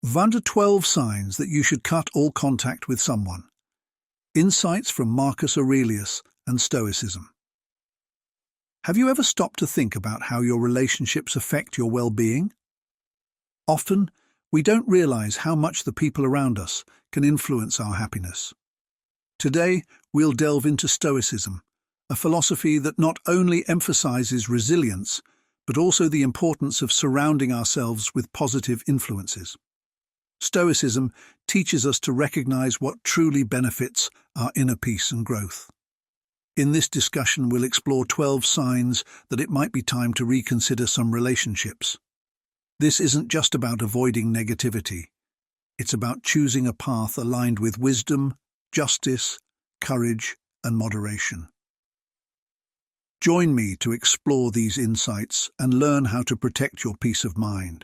𝐈𝐧𝐬𝐢 signs that you should cut all contact with someone. Insights from Marcus Aurelius and Stoicism. Have you ever stopped to think about how your relationships affect your well-being? Often, we don't realize how much the people around us can influence our happiness. Today, we'll delve into Stoicism, a philosophy that not only emphasizes resilience, but also the importance of surrounding ourselves with positive influences. Stoicism teaches us to recognize what truly benefits our inner peace and growth. In this discussion, we'll explore 12 signs that it might be time to reconsider some relationships. This isn't just about avoiding negativity. It's about choosing a path aligned with wisdom, justice, courage, and moderation. Join me to explore these insights and learn how to protect your peace of mind.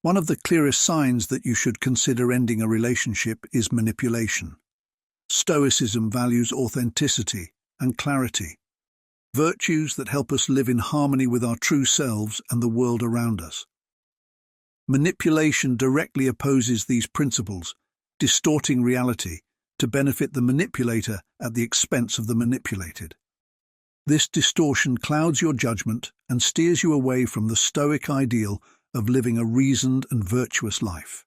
One of the clearest signs that you should consider ending a relationship is manipulation. Stoicism values authenticity and clarity, virtues that help us live in harmony with our true selves and the world around us. Manipulation directly opposes these principles, distorting reality to benefit the manipulator at the expense of the manipulated. This distortion clouds your judgment and steers you away from the Stoic ideal of living a reasoned and virtuous life.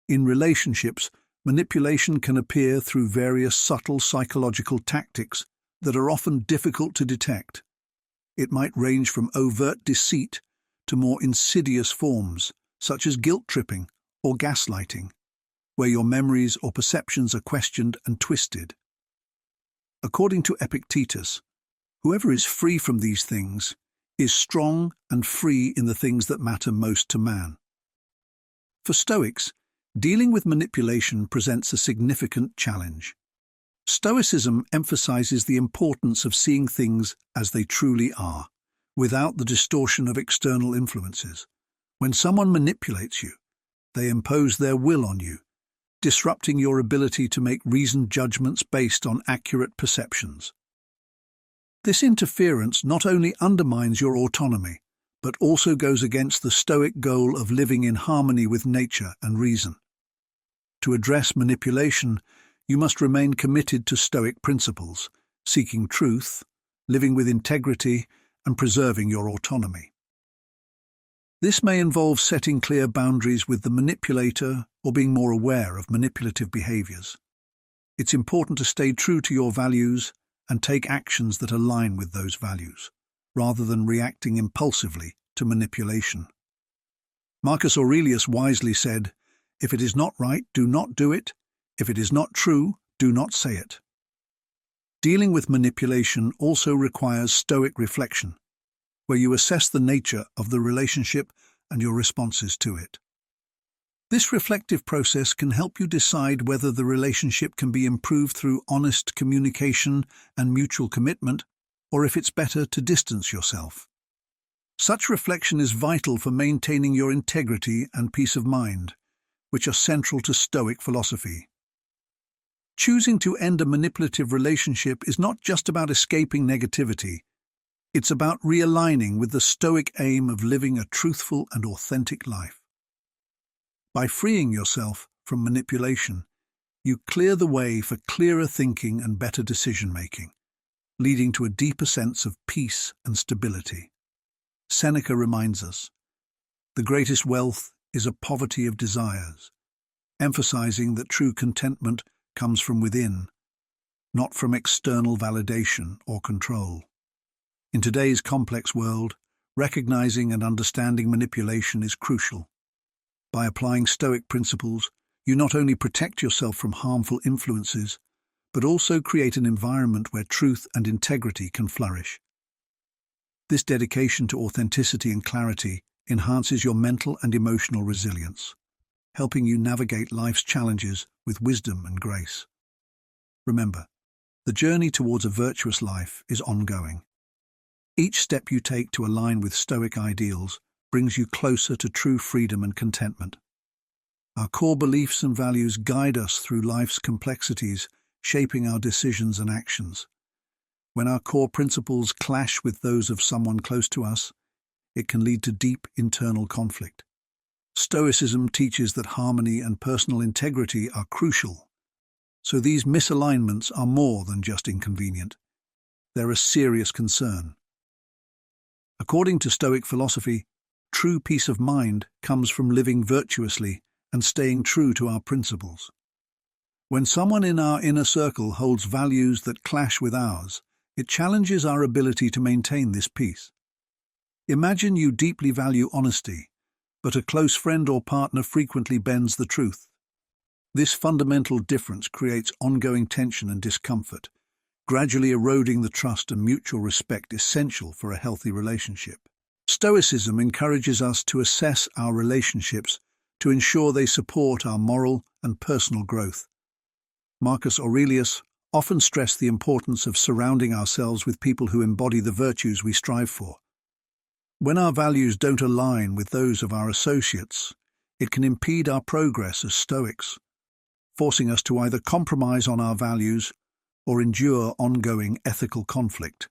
In relationships, manipulation can appear through various subtle psychological tactics that are often difficult to detect. It might range from overt deceit to more insidious forms, such as guilt-tripping or gaslighting, where your memories or perceptions are questioned and twisted. According to Epictetus, whoever is free from these things is strong and free in the things that matter most to man. For Stoics, dealing with manipulation presents a significant challenge. Stoicism emphasizes the importance of seeing things as they truly are, without the distortion of external influences. When someone manipulates you, they impose their will on you, disrupting your ability to make reasoned judgments based on accurate perceptions. This interference not only undermines your autonomy, but also goes against the Stoic goal of living in harmony with nature and reason. To address manipulation, you must remain committed to Stoic principles, seeking truth, living with integrity, and preserving your autonomy. This may involve setting clear boundaries with the manipulator or being more aware of manipulative behaviors. It's important to stay true to your values and take actions that align with those values, rather than reacting impulsively to manipulation. Marcus Aurelius wisely said, "If it is not right, do not do it. If it is not true, do not say it." Dealing with manipulation also requires Stoic reflection, where you assess the nature of the relationship and your responses to it. This reflective process can help you decide whether the relationship can be improved through honest communication and mutual commitment, or if it's better to distance yourself. Such reflection is vital for maintaining your integrity and peace of mind, which are central to Stoic philosophy. Choosing to end a manipulative relationship is not just about escaping negativity. It's about realigning with the Stoic aim of living a truthful and authentic life. By freeing yourself from manipulation, you clear the way for clearer thinking and better decision-making, leading to a deeper sense of peace and stability. Seneca reminds us, "The greatest wealth is a poverty of desires," emphasizing that true contentment comes from within, not from external validation or control. In today's complex world, recognizing and understanding manipulation is crucial. By applying Stoic principles, you not only protect yourself from harmful influences, but also create an environment where truth and integrity can flourish. This dedication to authenticity and clarity enhances your mental and emotional resilience, helping you navigate life's challenges with wisdom and grace. Remember, the journey towards a virtuous life is ongoing. Each step you take to align with Stoic ideals brings you closer to true freedom and contentment. Our core beliefs and values guide us through life's complexities, shaping our decisions and actions. When our core principles clash with those of someone close to us, it can lead to deep internal conflict. Stoicism teaches that harmony and personal integrity are crucial, so these misalignments are more than just inconvenient. They're a serious concern. According to Stoic philosophy, true peace of mind comes from living virtuously and staying true to our principles. When someone in our inner circle holds values that clash with ours, it challenges our ability to maintain this peace. Imagine you deeply value honesty, but a close friend or partner frequently bends the truth. This fundamental difference creates ongoing tension and discomfort, gradually eroding the trust and mutual respect essential for a healthy relationship. Stoicism encourages us to assess our relationships to ensure they support our moral and personal growth. Marcus Aurelius often stressed the importance of surrounding ourselves with people who embody the virtues we strive for. When our values don't align with those of our associates, it can impede our progress as Stoics, forcing us to either compromise on our values or endure ongoing ethical conflict.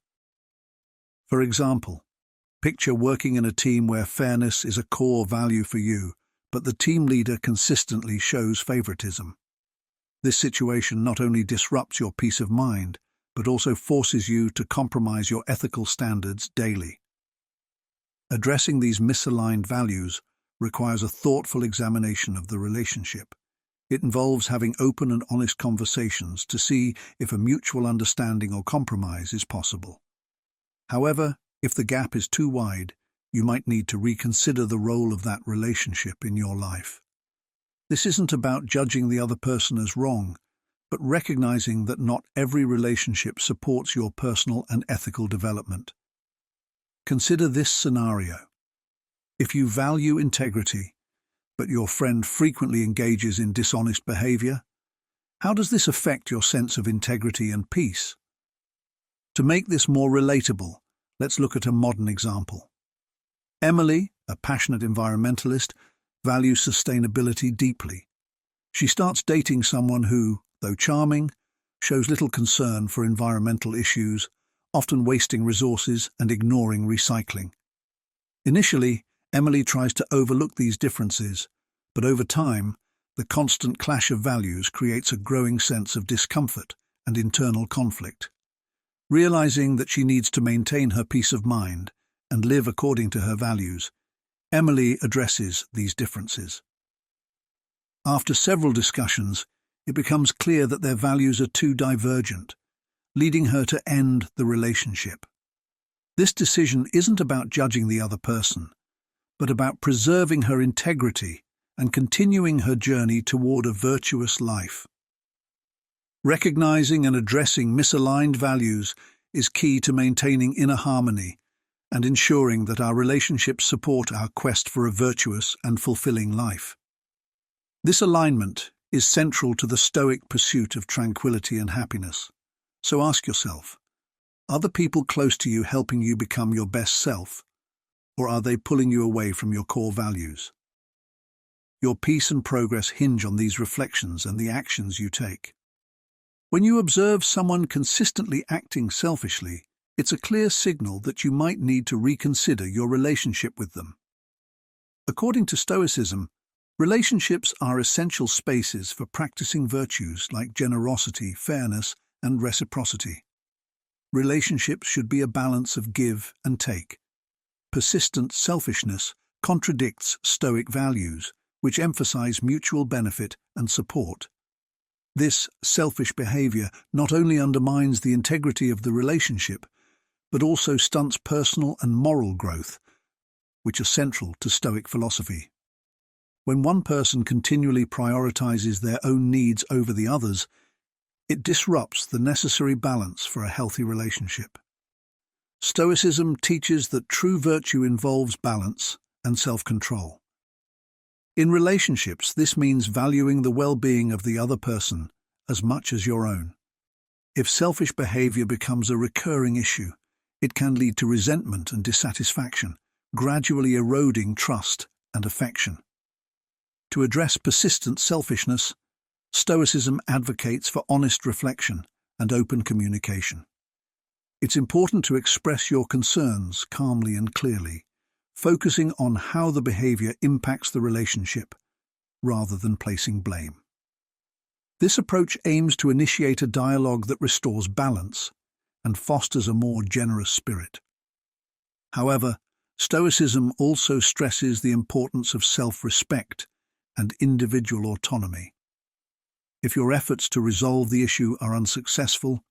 For example, picture working in a team where fairness is a core value for you, but the team leader consistently shows favoritism. This situation not only disrupts your peace of mind, but also forces you to compromise your ethical standards daily. Addressing these misaligned values requires a thoughtful examination of the relationship. It involves having open and honest conversations to see if a mutual understanding or compromise is possible. However, if the gap is too wide, you might need to reconsider the role of that relationship in your life. This isn't about judging the other person as wrong, but recognizing that not every relationship supports your personal and ethical development. Consider this scenario. If you value integrity, but your friend frequently engages in dishonest behavior, how does this affect your sense of integrity and peace? To make this more relatable, let's look at a modern example. Emily, a passionate environmentalist, values sustainability deeply. She starts dating someone who, though charming, shows little concern for environmental issues, often wasting resources and ignoring recycling. Initially, Emily tries to overlook these differences, but over time, the constant clash of values creates a growing sense of discomfort and internal conflict. Realizing that she needs to maintain her peace of mind and live according to her values, Emily addresses these differences. After several discussions, it becomes clear that their values are too divergent, leading her to end the relationship. This decision isn't about judging the other person, but about preserving her integrity and continuing her journey toward a virtuous life. Recognizing and addressing misaligned values is key to maintaining inner harmony and ensuring that our relationships support our quest for a virtuous and fulfilling life. This alignment is central to the Stoic pursuit of tranquility and happiness. So ask yourself, are the people close to you helping you become your best self, or are they pulling you away from your core values? Your peace and progress hinge on these reflections and the actions you take. When you observe someone consistently acting selfishly, it's a clear signal that you might need to reconsider your relationship with them. According to Stoicism, relationships are essential spaces for practicing virtues like generosity, fairness, and reciprocity. Relationships should be a balance of give and take. Persistent selfishness contradicts Stoic values, which emphasize mutual benefit and support. This selfish behavior not only undermines the integrity of the relationship, but also stunts personal and moral growth, which are central to Stoic philosophy. When one person continually prioritizes their own needs over the others, it disrupts the necessary balance for a healthy relationship. Stoicism teaches that true virtue involves balance and self-control. In relationships, this means valuing the well-being of the other person as much as your own. If selfish behavior becomes a recurring issue, it can lead to resentment and dissatisfaction, gradually eroding trust and affection. To address persistent selfishness, Stoicism advocates for honest reflection and open communication. It's important to express your concerns calmly and clearly, focusing on how the behavior impacts the relationship rather than placing blame. This approach aims to initiate a dialogue that restores balance and fosters a more generous spirit. However, Stoicism also stresses the importance of self-respect and individual autonomy. If your efforts to resolve the issue are unsuccessful,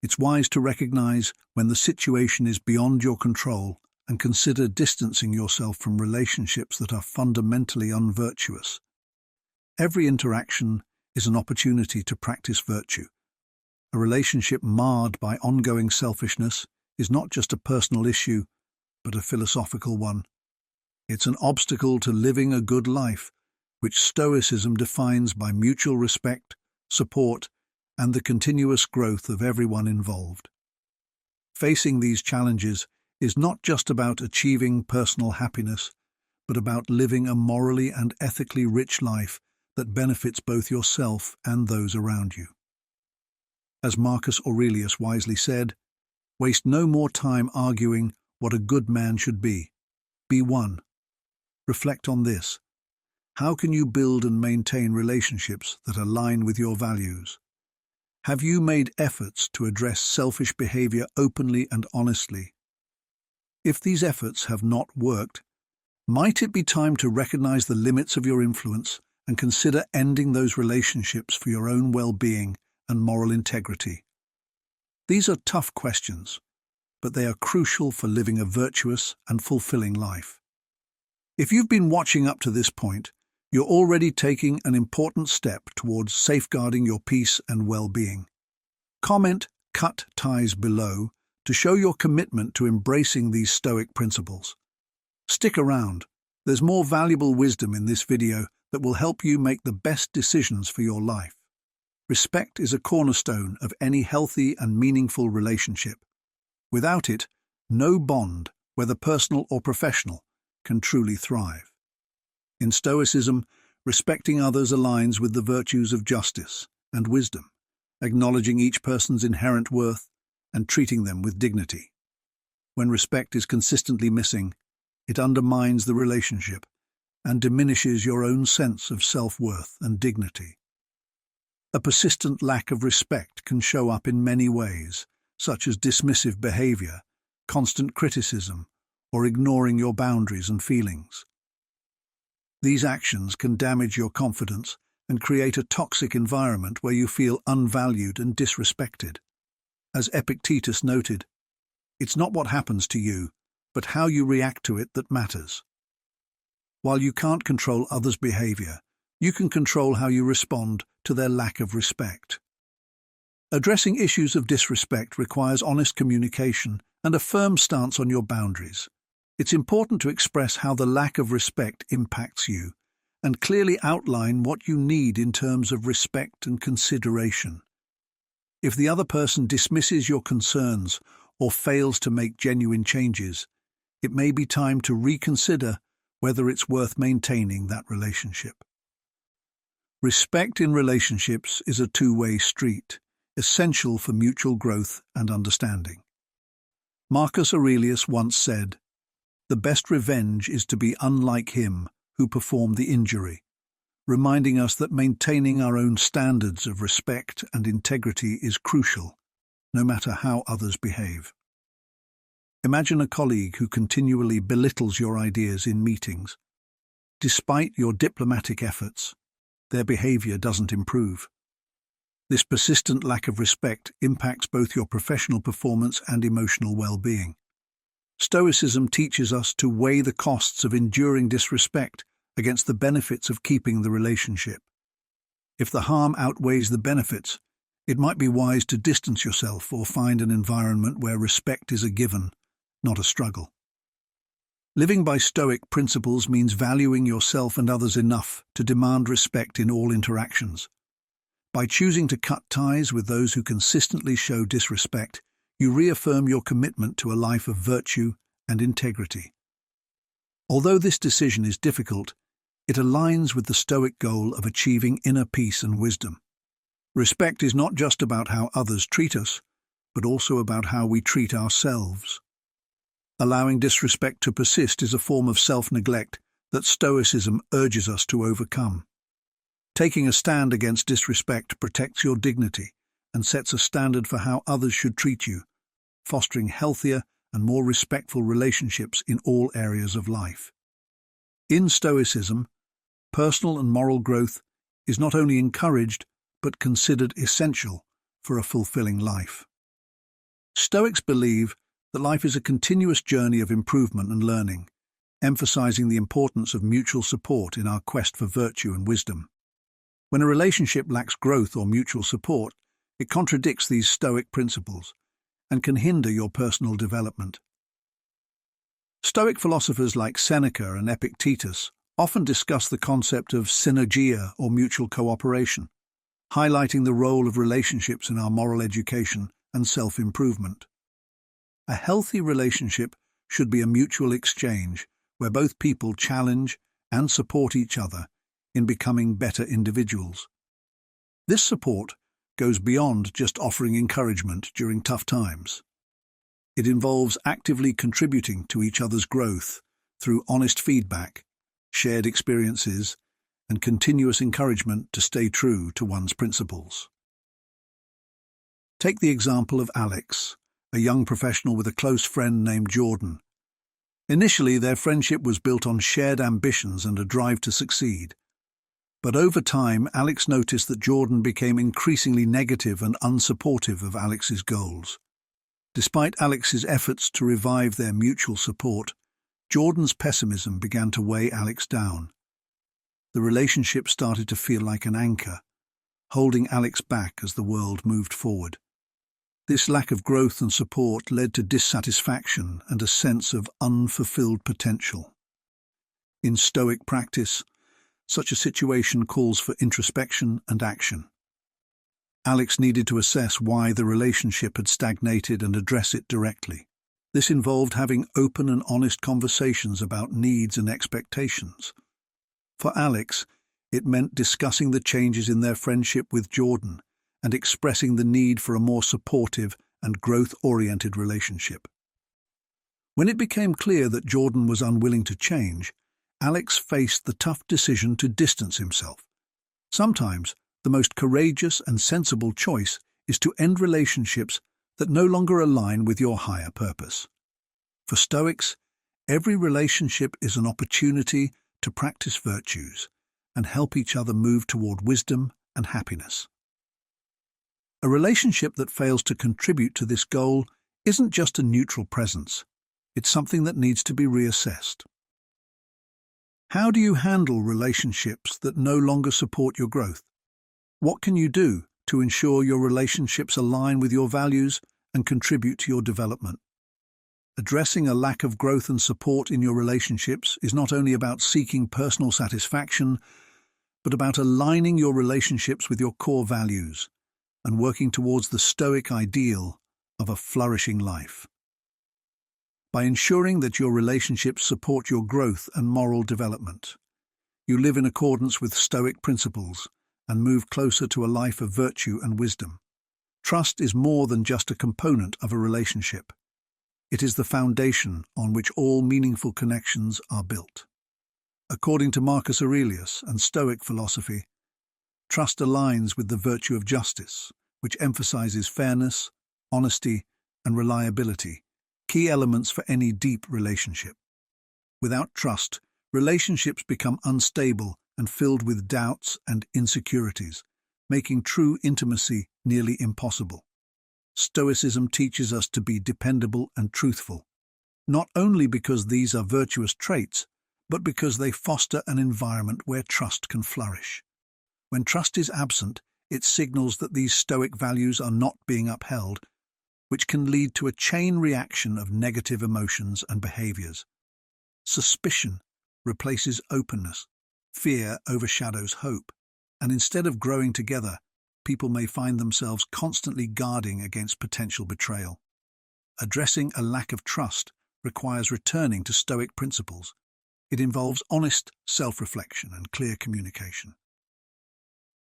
it's wise to recognize when the situation is beyond your control and consider distancing yourself from relationships that are fundamentally unvirtuous. Every interaction is an opportunity to practice virtue. A relationship marred by ongoing selfishness is not just a personal issue, but a philosophical one. It's an obstacle to living a good life, which Stoicism defines by mutual respect, support, and the continuous growth of everyone involved. Facing these challenges is not just about achieving personal happiness, but about living a morally and ethically rich life that benefits both yourself and those around you. As Marcus Aurelius wisely said, "Waste no more time arguing what a good man should be. Be one." Reflect on this. How can you build and maintain relationships that align with your values? Have you made efforts to address selfish behavior openly and honestly? If these efforts have not worked, might it be time to recognize the limits of your influence and consider ending those relationships for your own well-being and moral integrity? These are tough questions, but they are crucial for living a virtuous and fulfilling life. If you've been watching up to this point, you're already taking an important step towards safeguarding your peace and well-being. Comment "cut ties" below to show your commitment to embracing these Stoic principles. Stick around. There's more valuable wisdom in this video that will help you make the best decisions for your life. Respect is a cornerstone of any healthy and meaningful relationship. Without it, no bond, whether personal or professional, can truly thrive. In Stoicism, respecting others aligns with the virtues of justice and wisdom, acknowledging each person's inherent worth and treating them with dignity. When respect is consistently missing, it undermines the relationship and diminishes your own sense of self-worth and dignity. A persistent lack of respect can show up in many ways, such as dismissive behavior, constant criticism, or ignoring your boundaries and feelings. These actions can damage your confidence and create a toxic environment where you feel unvalued and disrespected. As Epictetus noted, "It's not what happens to you, but how you react to it that matters." While you can't control others' behavior, you can control how you respond to their lack of respect. Addressing issues of disrespect requires honest communication and a firm stance on your boundaries. It's important to express how the lack of respect impacts you and clearly outline what you need in terms of respect and consideration. If the other person dismisses your concerns or fails to make genuine changes, it may be time to reconsider whether it's worth maintaining that relationship. Respect in relationships is a two-way street, essential for mutual growth and understanding. Marcus Aurelius once said, "The best revenge is to be unlike him who performed the injury," reminding us that maintaining our own standards of respect and integrity is crucial, no matter how others behave. Imagine a colleague who continually belittles your ideas in meetings. Despite your diplomatic efforts, their behavior doesn't improve. This persistent lack of respect impacts both your professional performance and emotional well-being. Stoicism teaches us to weigh the costs of enduring disrespect against the benefits of keeping the relationship. If the harm outweighs the benefits, it might be wise to distance yourself or find an environment where respect is a given, not a struggle. Living by Stoic principles means valuing yourself and others enough to demand respect in all interactions. By choosing to cut ties with those who consistently show disrespect, you reaffirm your commitment to a life of virtue and integrity. Although this decision is difficult, it aligns with the Stoic goal of achieving inner peace and wisdom. Respect is not just about how others treat us, but also about how we treat ourselves. Allowing disrespect to persist is a form of self-neglect that Stoicism urges us to overcome. Taking a stand against disrespect protects your dignity and sets a standard for how others should treat you, fostering healthier and more respectful relationships in all areas of life. In Stoicism, personal and moral growth is not only encouraged but considered essential for a fulfilling life. Stoics believe that life is a continuous journey of improvement and learning, emphasizing the importance of mutual support in our quest for virtue and wisdom. When a relationship lacks growth or mutual support, it contradicts these Stoic principles and can hinder your personal development. Stoic philosophers like Seneca and Epictetus often discuss the concept of synergia or mutual cooperation, highlighting the role of relationships in our moral education and self-improvement. A healthy relationship should be a mutual exchange where both people challenge and support each other in becoming better individuals. This support goes beyond just offering encouragement during tough times. It involves actively contributing to each other's growth through honest feedback, shared experiences, and continuous encouragement to stay true to one's principles. Take the example of Alex, a young professional with a close friend named Jordan. Initially, their friendship was built on shared ambitions and a drive to succeed. But over time, Alex noticed that Jordan became increasingly negative and unsupportive of Alex's goals. Despite Alex's efforts to revive their mutual support, Jordan's pessimism began to weigh Alex down. The relationship started to feel like an anchor, holding Alex back as the world moved forward. This lack of growth and support led to dissatisfaction and a sense of unfulfilled potential. In Stoic practice, such a situation calls for introspection and action. Alex needed to assess why the relationship had stagnated and address it directly. This involved having open and honest conversations about needs and expectations. For Alex, it meant discussing the changes in their friendship with Jordan and expressing the need for a more supportive and growth-oriented relationship. When it became clear that Jordan was unwilling to change, Alex faced the tough decision to distance himself. Sometimes, the most courageous and sensible choice is to end relationships that no longer align with your higher purpose. For Stoics, every relationship is an opportunity to practice virtues and help each other move toward wisdom and happiness. A relationship that fails to contribute to this goal isn't just a neutral presence, it's something that needs to be reassessed. How do you handle relationships that no longer support your growth? What can you do to ensure your relationships align with your values and contribute to your development? Addressing a lack of growth and support in your relationships is not only about seeking personal satisfaction, but about aligning your relationships with your core values and working towards the Stoic ideal of a flourishing life. By ensuring that your relationships support your growth and moral development, you live in accordance with Stoic principles and move closer to a life of virtue and wisdom. Trust is more than just a component of a relationship. It is the foundation on which all meaningful connections are built. According to Marcus Aurelius and Stoic philosophy, trust aligns with the virtue of justice, which emphasizes fairness, honesty, and reliability, key elements for any deep relationship. Without trust, relationships become unstable and filled with doubts and insecurities, making true intimacy nearly impossible. Stoicism teaches us to be dependable and truthful, not only because these are virtuous traits, but because they foster an environment where trust can flourish. When trust is absent, it signals that these Stoic values are not being upheld, which can lead to a chain reaction of negative emotions and behaviors. Suspicion replaces openness, fear overshadows hope, and instead of growing together, people may find themselves constantly guarding against potential betrayal. Addressing a lack of trust requires returning to Stoic principles. It involves honest self-reflection and clear communication.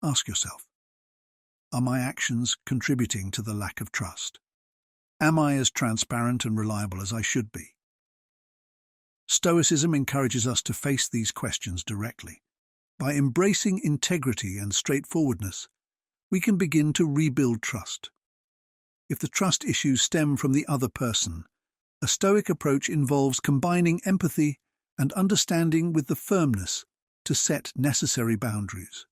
Ask yourself, are my actions contributing to the lack of trust? Am I as transparent and reliable as I should be? Stoicism encourages us to face these questions directly. By embracing integrity and straightforwardness, we can begin to rebuild trust. If the trust issues stem from the other person, a Stoic approach involves combining empathy and understanding with the firmness to set necessary boundaries.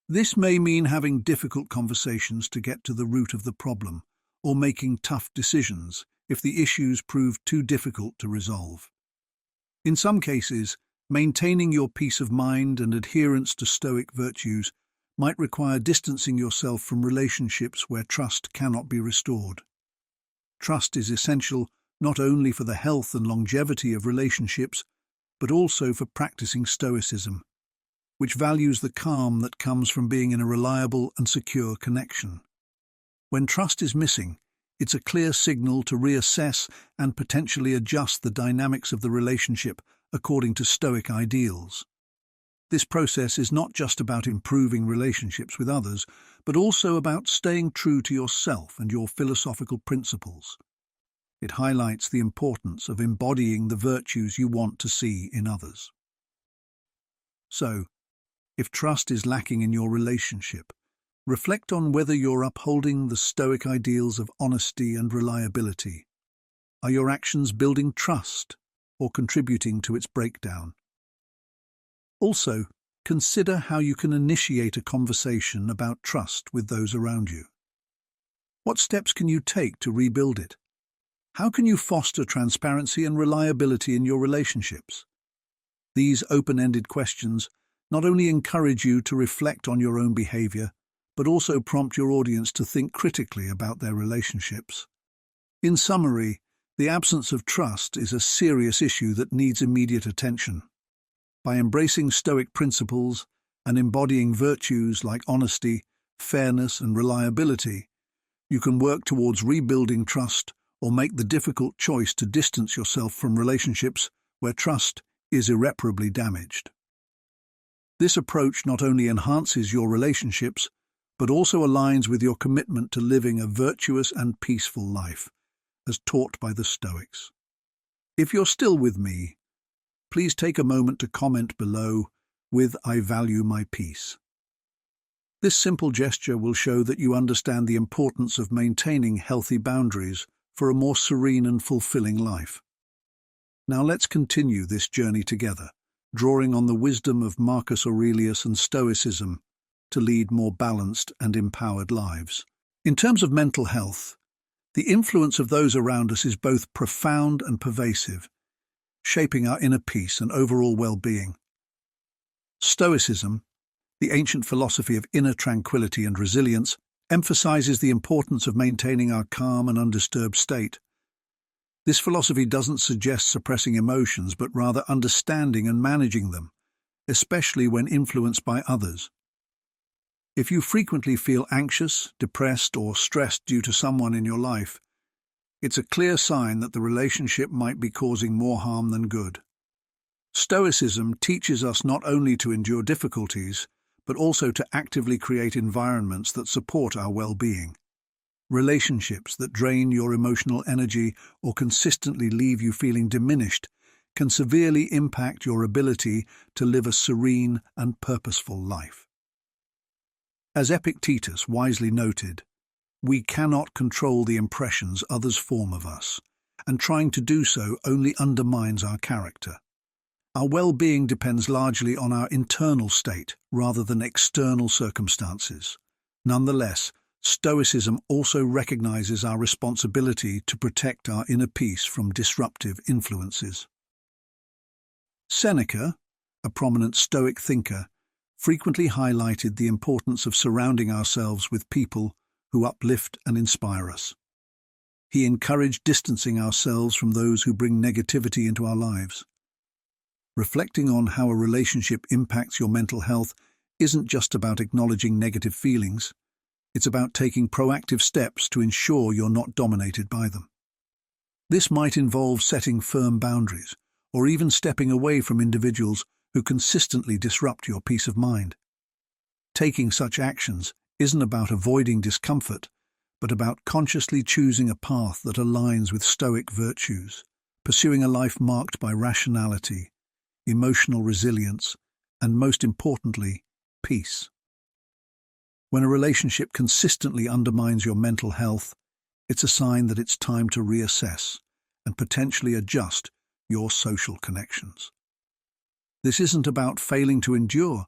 This may mean having difficult conversations to get to the root of the problem, or making tough decisions if the issues prove too difficult to resolve. In some cases, maintaining your peace of mind and adherence to Stoic virtues might require distancing yourself from relationships where trust cannot be restored. Trust is essential not only for the health and longevity of relationships, but also for practicing Stoicism, which values the calm that comes from being in a reliable and secure connection. When trust is missing, it's a clear signal to reassess and potentially adjust the dynamics of the relationship according to Stoic ideals. This process is not just about improving relationships with others, but also about staying true to yourself and your philosophical principles. It highlights the importance of embodying the virtues you want to see in others. So, if trust is lacking in your relationship, reflect on whether you're upholding the Stoic ideals of honesty and reliability. Are your actions building trust or contributing to its breakdown? Also, consider how you can initiate a conversation about trust with those around you. What steps can you take to rebuild it? How can you foster transparency and reliability in your relationships? These open-ended questions not only encourage you to reflect on your own behavior, but also prompt your audience to think critically about their relationships. In summary, the absence of trust is a serious issue that needs immediate attention. By embracing Stoic principles and embodying virtues like honesty, fairness, and reliability, you can work towards rebuilding trust or make the difficult choice to distance yourself from relationships where trust is irreparably damaged. This approach not only enhances your relationships, but also aligns with your commitment to living a virtuous and peaceful life, as taught by the Stoics. If you're still with me, please take a moment to comment below with "I value my peace." This simple gesture will show that you understand the importance of maintaining healthy boundaries for a more serene and fulfilling life. Now let's continue this journey together, drawing on the wisdom of Marcus Aurelius and Stoicism to lead more balanced and empowered lives. In terms of mental health, the influence of those around us is both profound and pervasive, shaping our inner peace and overall well-being. Stoicism, the ancient philosophy of inner tranquility and resilience, emphasizes the importance of maintaining our calm and undisturbed state. This philosophy doesn't suggest suppressing emotions, but rather understanding and managing them, especially when influenced by others. If you frequently feel anxious, depressed, or stressed due to someone in your life, it's a clear sign that the relationship might be causing more harm than good. Stoicism teaches us not only to endure difficulties, but also to actively create environments that support our well-being. Relationships that drain your emotional energy or consistently leave you feeling diminished can severely impact your ability to live a serene and purposeful life. As Epictetus wisely noted, we cannot control the impressions others form of us, and trying to do so only undermines our character. Our well-being depends largely on our internal state rather than external circumstances. Nonetheless, Stoicism also recognizes our responsibility to protect our inner peace from disruptive influences. Seneca, a prominent Stoic thinker, frequently highlighted the importance of surrounding ourselves with people who uplift and inspire us. He encouraged distancing ourselves from those who bring negativity into our lives. Reflecting on how a relationship impacts your mental health isn't just about acknowledging negative feelings. It's about taking proactive steps to ensure you're not dominated by them. This might involve setting firm boundaries, or even stepping away from individuals who consistently disrupt your peace of mind. Taking such actions isn't about avoiding discomfort, but about consciously choosing a path that aligns with Stoic virtues, pursuing a life marked by rationality, emotional resilience, and most importantly, peace. When a relationship consistently undermines your mental health, it's a sign that it's time to reassess and potentially adjust your social connections. This isn't about failing to endure,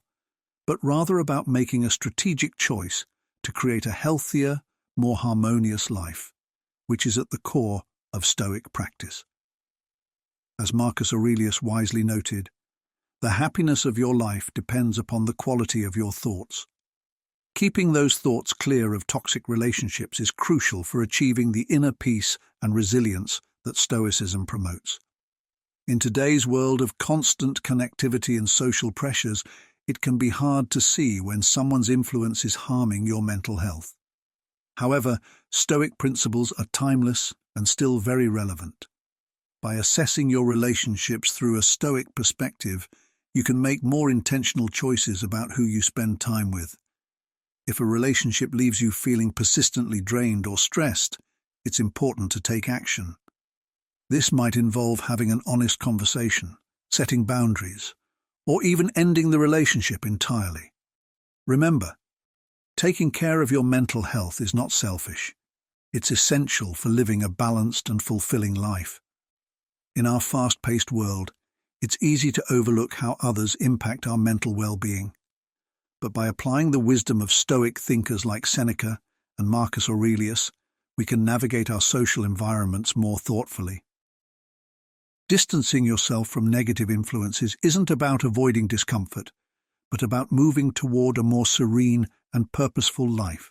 but rather about making a strategic choice to create a healthier, more harmonious life, which is at the core of Stoic practice. As Marcus Aurelius wisely noted, the happiness of your life depends upon the quality of your thoughts. Keeping those thoughts clear of toxic relationships is crucial for achieving the inner peace and resilience that Stoicism promotes. In today's world of constant connectivity and social pressures, it can be hard to see when someone's influence is harming your mental health. However, Stoic principles are timeless and still very relevant. By assessing your relationships through a Stoic perspective, you can make more intentional choices about who you spend time with. If a relationship leaves you feeling persistently drained or stressed, it's important to take action. This might involve having an honest conversation, setting boundaries, or even ending the relationship entirely. Remember, taking care of your mental health is not selfish. It's essential for living a balanced and fulfilling life. In our fast-paced world, it's easy to overlook how others impact our mental well-being. But by applying the wisdom of Stoic thinkers like Seneca and Marcus Aurelius, we can navigate our social environments more thoughtfully. Distancing yourself from negative influences isn't about avoiding discomfort, but about moving toward a more serene and purposeful life.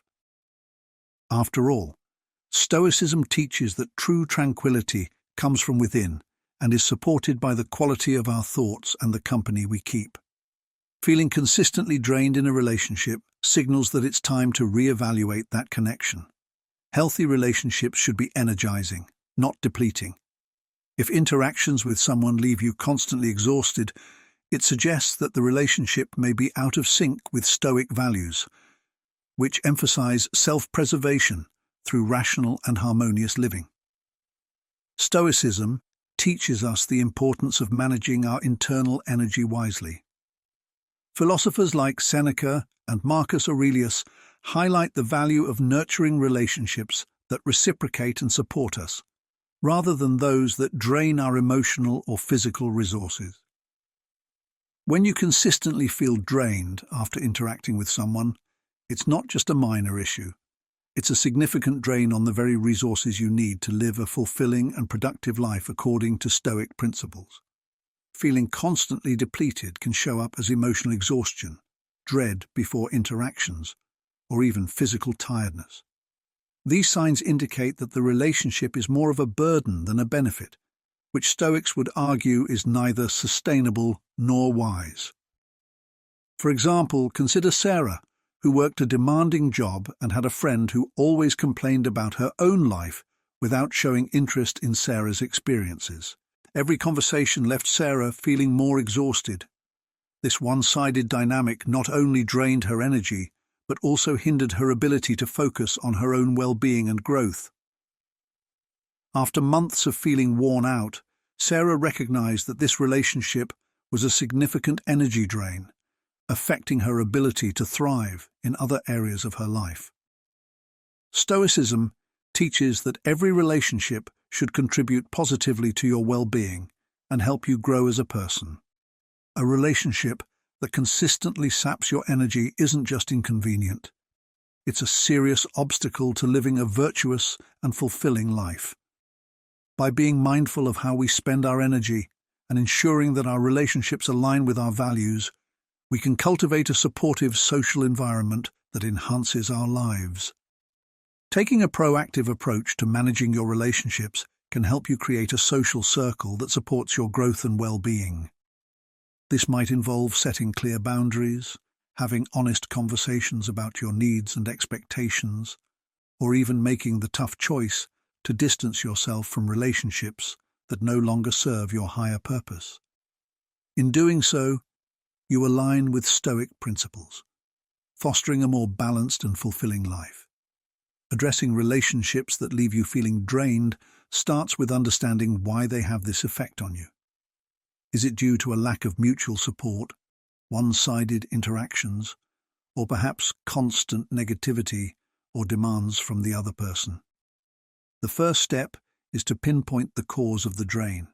After all, Stoicism teaches that true tranquility comes from within and is supported by the quality of our thoughts and the company we keep. Feeling consistently drained in a relationship signals that it's time to reevaluate that connection. Healthy relationships should be energizing, not depleting. If interactions with someone leave you constantly exhausted, it suggests that the relationship may be out of sync with Stoic values, which emphasize self-preservation through rational and harmonious living. Stoicism teaches us the importance of managing our internal energy wisely. Philosophers like Seneca and Marcus Aurelius highlight the value of nurturing relationships that reciprocate and support us, rather than those that drain our emotional or physical resources. When you consistently feel drained after interacting with someone, it's not just a minor issue. It's a significant drain on the very resources you need to live a fulfilling and productive life according to Stoic principles. Feeling constantly depleted can show up as emotional exhaustion, dread before interactions, or even physical tiredness. These signs indicate that the relationship is more of a burden than a benefit, which Stoics would argue is neither sustainable nor wise. For example, consider Sarah, who worked a demanding job and had a friend who always complained about her own life without showing interest in Sarah's experiences. Every conversation left Sarah feeling more exhausted. This one-sided dynamic not only drained her energy, but also hindered her ability to focus on her own well-being and growth. After months of feeling worn out, Sarah recognized that this relationship was a significant energy drain, affecting her ability to thrive in other areas of her life. Stoicism teaches that every relationship should contribute positively to your well-being and help you grow as a person. A relationship that consistently saps your energy isn't just inconvenient. It's a serious obstacle to living a virtuous and fulfilling life. By being mindful of how we spend our energy and ensuring that our relationships align with our values, we can cultivate a supportive social environment that enhances our lives. Taking a proactive approach to managing your relationships can help you create a social circle that supports your growth and well-being. This might involve setting clear boundaries, having honest conversations about your needs and expectations, or even making the tough choice to distance yourself from relationships that no longer serve your higher purpose. In doing so, you align with Stoic principles, fostering a more balanced and fulfilling life. Addressing relationships that leave you feeling drained starts with understanding why they have this effect on you. Is it due to a lack of mutual support, one-sided interactions, or perhaps constant negativity or demands from the other person? The first step is to pinpoint the cause of the drain.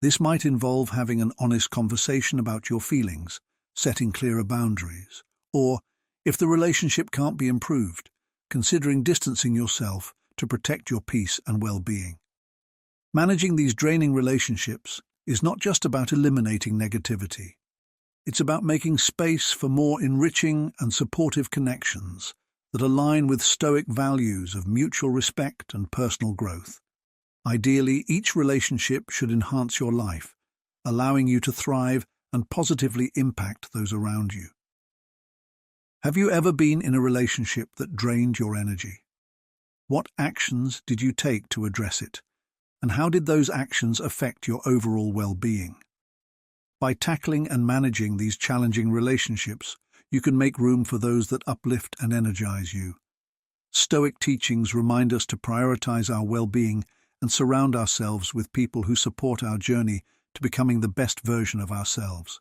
This might involve having an honest conversation about your feelings, setting clearer boundaries, or, if the relationship can't be improved, considering distancing yourself to protect your peace and well-being. Managing these draining relationships is not just about eliminating negativity. It's about making space for more enriching and supportive connections that align with Stoic values of mutual respect and personal growth. Ideally, each relationship should enhance your life, allowing you to thrive and positively impact those around you. Have you ever been in a relationship that drained your energy? What actions did you take to address it, and how did those actions affect your overall well-being? By tackling and managing these challenging relationships, you can make room for those that uplift and energize you. Stoic teachings remind us to prioritize our well-being and surround ourselves with people who support our journey to becoming the best version of ourselves.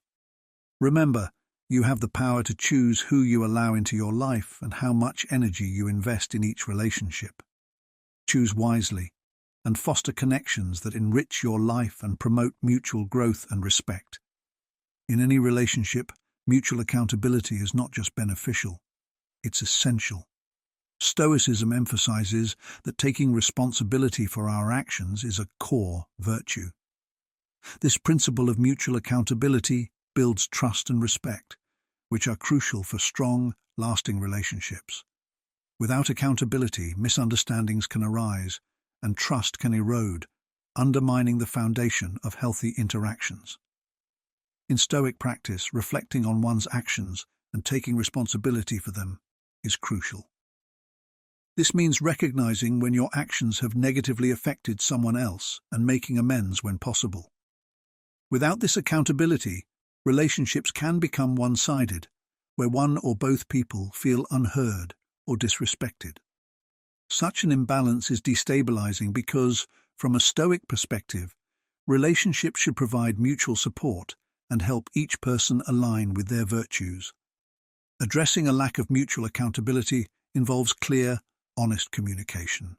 Remember, you have the power to choose who you allow into your life and how much energy you invest in each relationship. Choose wisely and foster connections that enrich your life and promote mutual growth and respect. In any relationship, mutual accountability is not just beneficial, it's essential. Stoicism emphasizes that taking responsibility for our actions is a core virtue. This principle of mutual accountability builds trust and respect, which are crucial for strong, lasting relationships. Without accountability, misunderstandings can arise and trust can erode, undermining the foundation of healthy interactions. In Stoic practice, reflecting on one's actions and taking responsibility for them is crucial. This means recognizing when your actions have negatively affected someone else and making amends when possible. Without this accountability, relationships can become one-sided, where one or both people feel unheard or disrespected. Such an imbalance is destabilizing because, from a Stoic perspective, relationships should provide mutual support and help each person align with their virtues. Addressing a lack of mutual accountability involves clear, honest communication.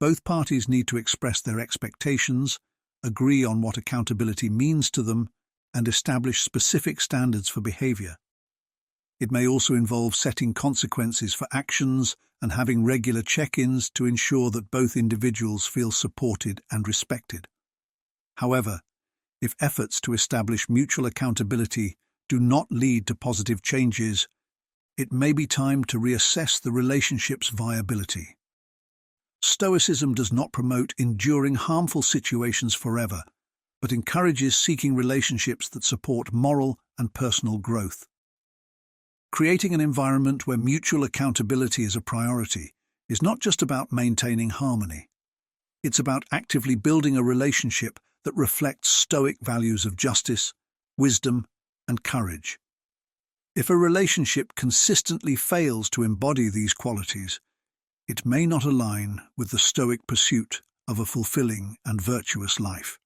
Both parties need to express their expectations, agree on what accountability means to them, and establish specific standards for behavior. It may also involve setting consequences for actions and having regular check-ins to ensure that both individuals feel supported and respected. However, if efforts to establish mutual accountability do not lead to positive changes, it may be time to reassess the relationship's viability. Stoicism does not promote enduring harmful situations forever, but encourages seeking relationships that support moral and personal growth. Creating an environment where mutual accountability is a priority is not just about maintaining harmony. It's about actively building a relationship that reflects Stoic values of justice, wisdom, and courage. If a relationship consistently fails to embody these qualities, it may not align with the Stoic pursuit of a fulfilling and virtuous life.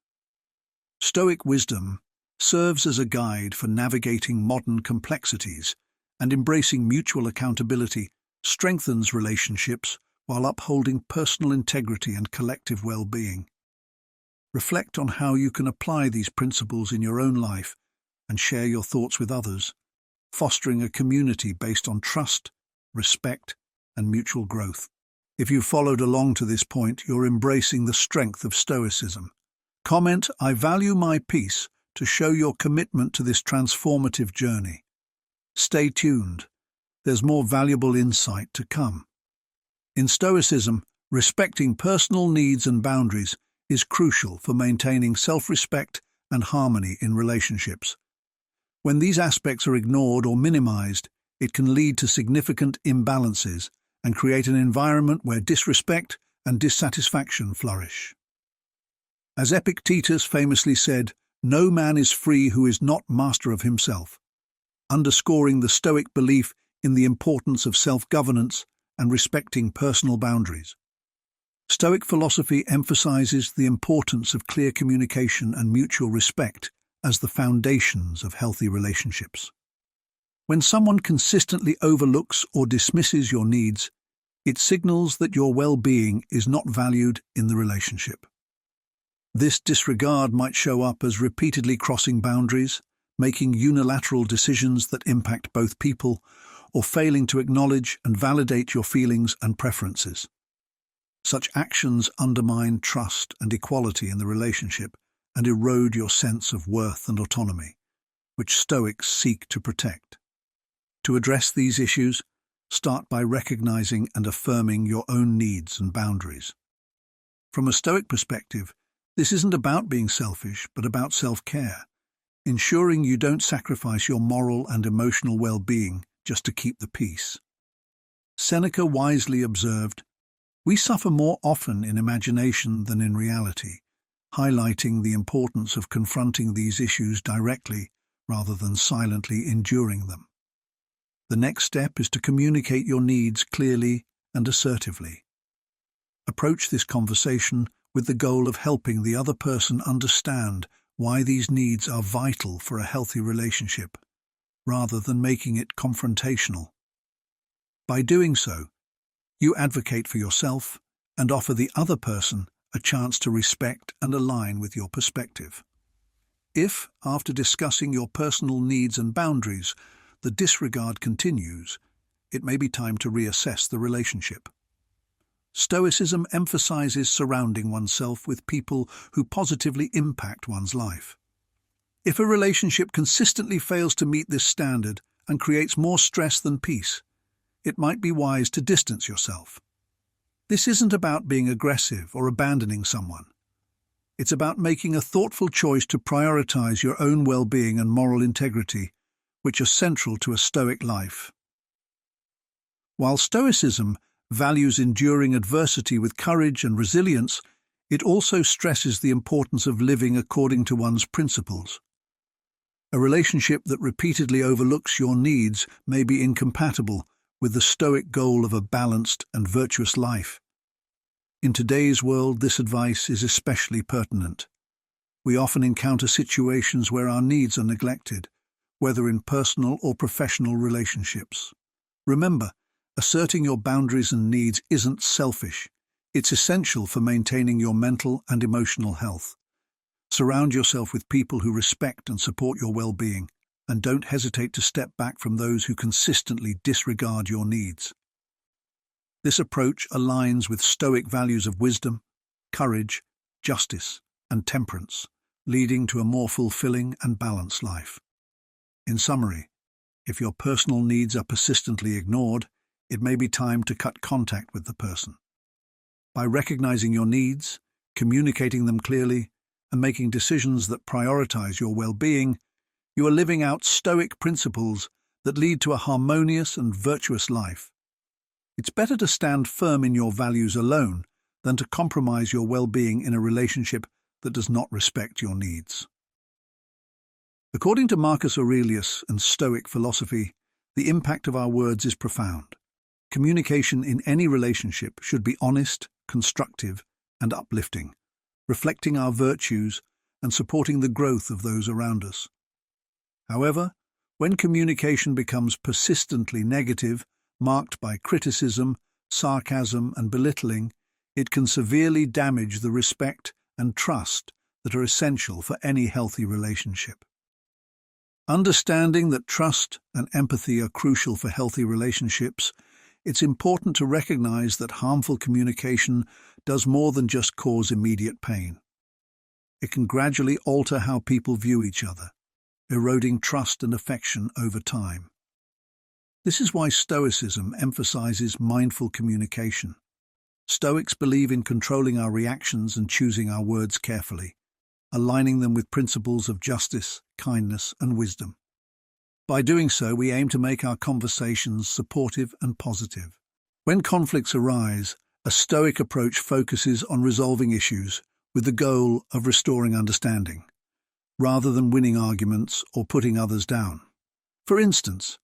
Stoic wisdom serves as a guide for navigating modern complexities, and embracing mutual accountability strengthens relationships while upholding personal integrity and collective well-being. Reflect on how you can apply these principles in your own life and share your thoughts with others, fostering a community based on trust, respect, and mutual growth. If you've followed along to this point, you're embracing the strength of Stoicism. Comment, "I value my peace," to show your commitment to this transformative journey. Stay tuned. There's more valuable insight to come. In Stoicism, respecting personal needs and boundaries is crucial for maintaining self-respect and harmony in relationships. When these aspects are ignored or minimized, it can lead to significant imbalances and create an environment where disrespect and dissatisfaction flourish. As Epictetus famously said, "No man is free who is not master of himself," underscoring the Stoic belief in the importance of self-governance and respecting personal boundaries. Stoic philosophy emphasizes the importance of clear communication and mutual respect as the foundations of healthy relationships. When someone consistently overlooks or dismisses your needs, it signals that your well-being is not valued in the relationship. This disregard might show up as repeatedly crossing boundaries, making unilateral decisions that impact both people, or failing to acknowledge and validate your feelings and preferences. Such actions undermine trust and equality in the relationship and erode your sense of worth and autonomy, which Stoics seek to protect. To address these issues, start by recognizing and affirming your own needs and boundaries. From a Stoic perspective, this isn't about being selfish, but about self-care, ensuring you don't sacrifice your moral and emotional well-being just to keep the peace. Seneca wisely observed, "We suffer more often in imagination than in reality," highlighting the importance of confronting these issues directly rather than silently enduring them. The next step is to communicate your needs clearly and assertively. Approach this conversation with the goal of helping the other person understand why these needs are vital for a healthy relationship, rather than making it confrontational. By doing so, you advocate for yourself and offer the other person a chance to respect and align with your perspective. If, after discussing your personal needs and boundaries, the disregard continues, it may be time to reassess the relationship. Stoicism emphasizes surrounding oneself with people who positively impact one's life. If a relationship consistently fails to meet this standard and creates more stress than peace, it might be wise to distance yourself. This isn't about being aggressive or abandoning someone. It's about making a thoughtful choice to prioritize your own well-being and moral integrity, which are central to a Stoic life. While Stoicism values enduring adversity with courage and resilience, it also stresses the importance of living according to one's principles. A relationship that repeatedly overlooks your needs may be incompatible with the Stoic goal of a balanced and virtuous life. In today's world, this advice is especially pertinent. We often encounter situations where our needs are neglected, whether in personal or professional relationships. Remember, asserting your boundaries and needs isn't selfish. It's essential for maintaining your mental and emotional health. Surround yourself with people who respect and support your well-being, and don't hesitate to step back from those who consistently disregard your needs. This approach aligns with Stoic values of wisdom, courage, justice, and temperance, leading to a more fulfilling and balanced life. In summary, if your personal needs are persistently ignored, it may be time to cut contact with the person. By recognizing your needs, communicating them clearly, and making decisions that prioritize your well-being, you are living out Stoic principles that lead to a harmonious and virtuous life. It's better to stand firm in your values alone than to compromise your well-being in a relationship that does not respect your needs. According to Marcus Aurelius and Stoic philosophy, the impact of our words is profound. Communication in any relationship should be honest, constructive, and uplifting, reflecting our virtues and supporting the growth of those around us. However, when communication becomes persistently negative, marked by criticism, sarcasm, and belittling, it can severely damage the respect and trust that are essential for any healthy relationship. Understanding that trust and empathy are crucial for healthy relationships, it's important to recognize that harmful communication does more than just cause immediate pain. It can gradually alter how people view each other, eroding trust and affection over time. This is why Stoicism emphasizes mindful communication. Stoics believe in controlling our reactions and choosing our words carefully, aligning them with principles of justice, kindness, and wisdom. By doing so, we aim to make our conversations supportive and positive. When conflicts arise, a Stoic approach focuses on resolving issues with the goal of restoring understanding, rather than winning arguments or putting others down. For instance,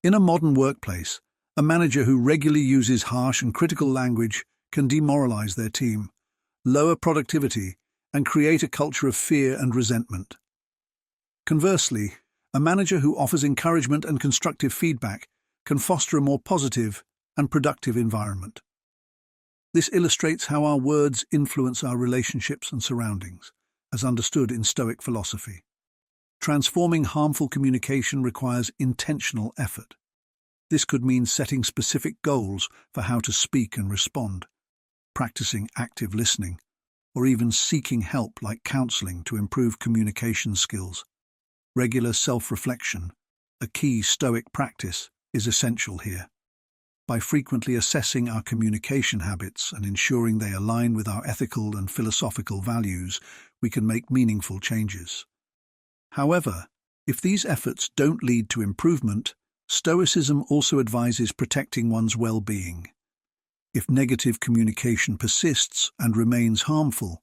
in a modern workplace, a manager who regularly uses harsh and critical language can demoralize their team, lower productivity, and create a culture of fear and resentment. Conversely, a manager who offers encouragement and constructive feedback can foster a more positive and productive environment. This illustrates how our words influence our relationships and surroundings, as understood in Stoic philosophy. Transforming harmful communication requires intentional effort. This could mean setting specific goals for how to speak and respond, practicing active listening, or even seeking help like counseling to improve communication skills. Regular self-reflection, a key Stoic practice, is essential here. By frequently assessing our communication habits and ensuring they align with our ethical and philosophical values, we can make meaningful changes. However, if these efforts don't lead to improvement, Stoicism also advises protecting one's well-being. If negative communication persists and remains harmful,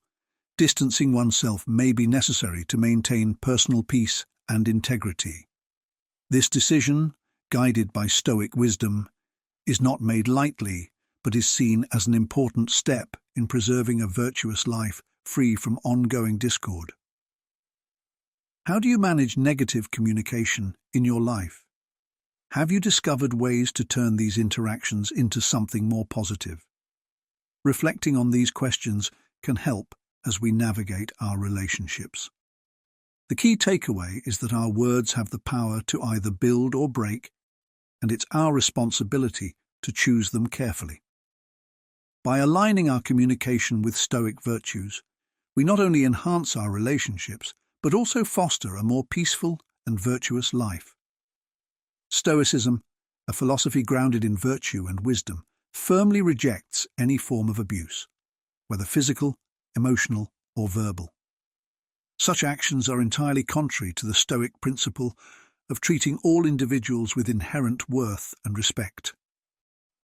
distancing oneself may be necessary to maintain personal peace and integrity. This decision, guided by Stoic wisdom, is not made lightly, but is seen as an important step in preserving a virtuous life free from ongoing discord. How do you manage negative communication in your life? Have you discovered ways to turn these interactions into something more positive? Reflecting on these questions can help as we navigate our relationships. The key takeaway is that our words have the power to either build or break, and it's our responsibility to choose them carefully. By aligning our communication with Stoic virtues, we not only enhance our relationships, but also foster a more peaceful and virtuous life. Stoicism, a philosophy grounded in virtue and wisdom, firmly rejects any form of abuse, whether physical, emotional, or verbal. Such actions are entirely contrary to the Stoic principle of treating all individuals with inherent worth and respect.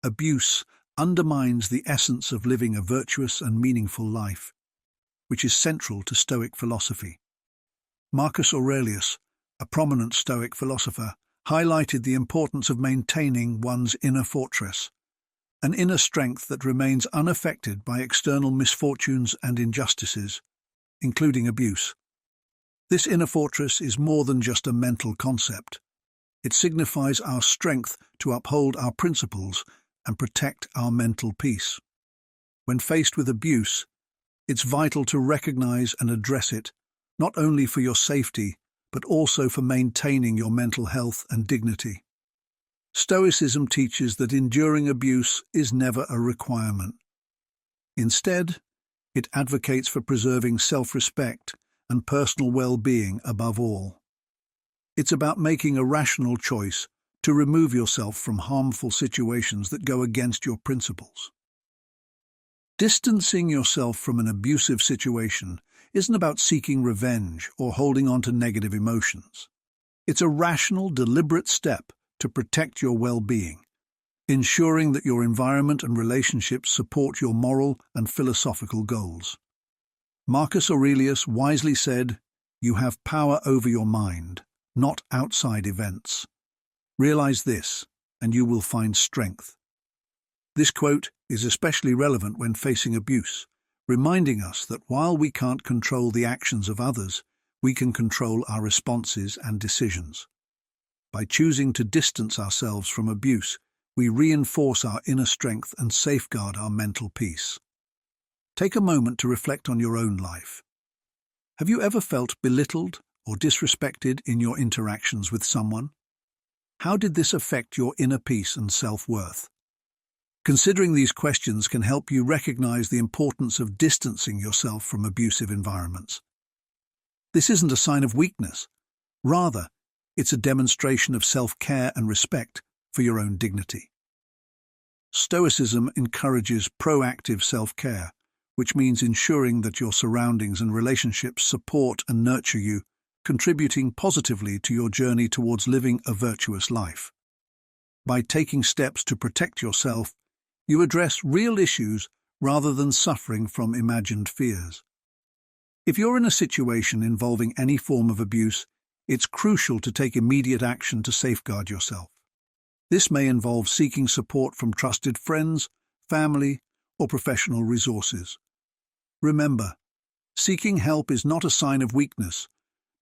Abuse undermines the essence of living a virtuous and meaningful life, which is central to Stoic philosophy. Marcus Aurelius, a prominent Stoic philosopher, highlighted the importance of maintaining one's inner fortress, an inner strength that remains unaffected by external misfortunes and injustices, including abuse. This inner fortress is more than just a mental concept. It signifies our strength to uphold our principles and protect our mental peace. When faced with abuse, it's vital to recognize and address it, not only for your safety, but also for maintaining your mental health and dignity. Stoicism teaches that enduring abuse is never a requirement. Instead, it advocates for preserving self-respect and personal well-being above all. It's about making a rational choice to remove yourself from harmful situations that go against your principles. Distancing yourself from an abusive situation isn't about seeking revenge or holding on to negative emotions. It's a rational, deliberate step to protect your well-being, ensuring that your environment and relationships support your moral and philosophical goals. Marcus Aurelius wisely said, "You have power over your mind, not outside events. Realize this, and you will find strength." This quote is especially relevant when facing abuse, reminding us that while we can't control the actions of others, we can control our responses and decisions. By choosing to distance ourselves from abuse, we reinforce our inner strength and safeguard our mental peace. Take a moment to reflect on your own life. Have you ever felt belittled or disrespected in your interactions with someone? How did this affect your inner peace and self-worth? Considering these questions can help you recognize the importance of distancing yourself from abusive environments. This isn't a sign of weakness. Rather, it's a demonstration of self-care and respect for your own dignity. Stoicism encourages proactive self-care, which means ensuring that your surroundings and relationships support and nurture you, contributing positively to your journey towards living a virtuous life. By taking steps to protect yourself, you address real issues rather than suffering from imagined fears. If you're in a situation involving any form of abuse, it's crucial to take immediate action to safeguard yourself. This may involve seeking support from trusted friends, family, or professional resources. Remember, seeking help is not a sign of weakness,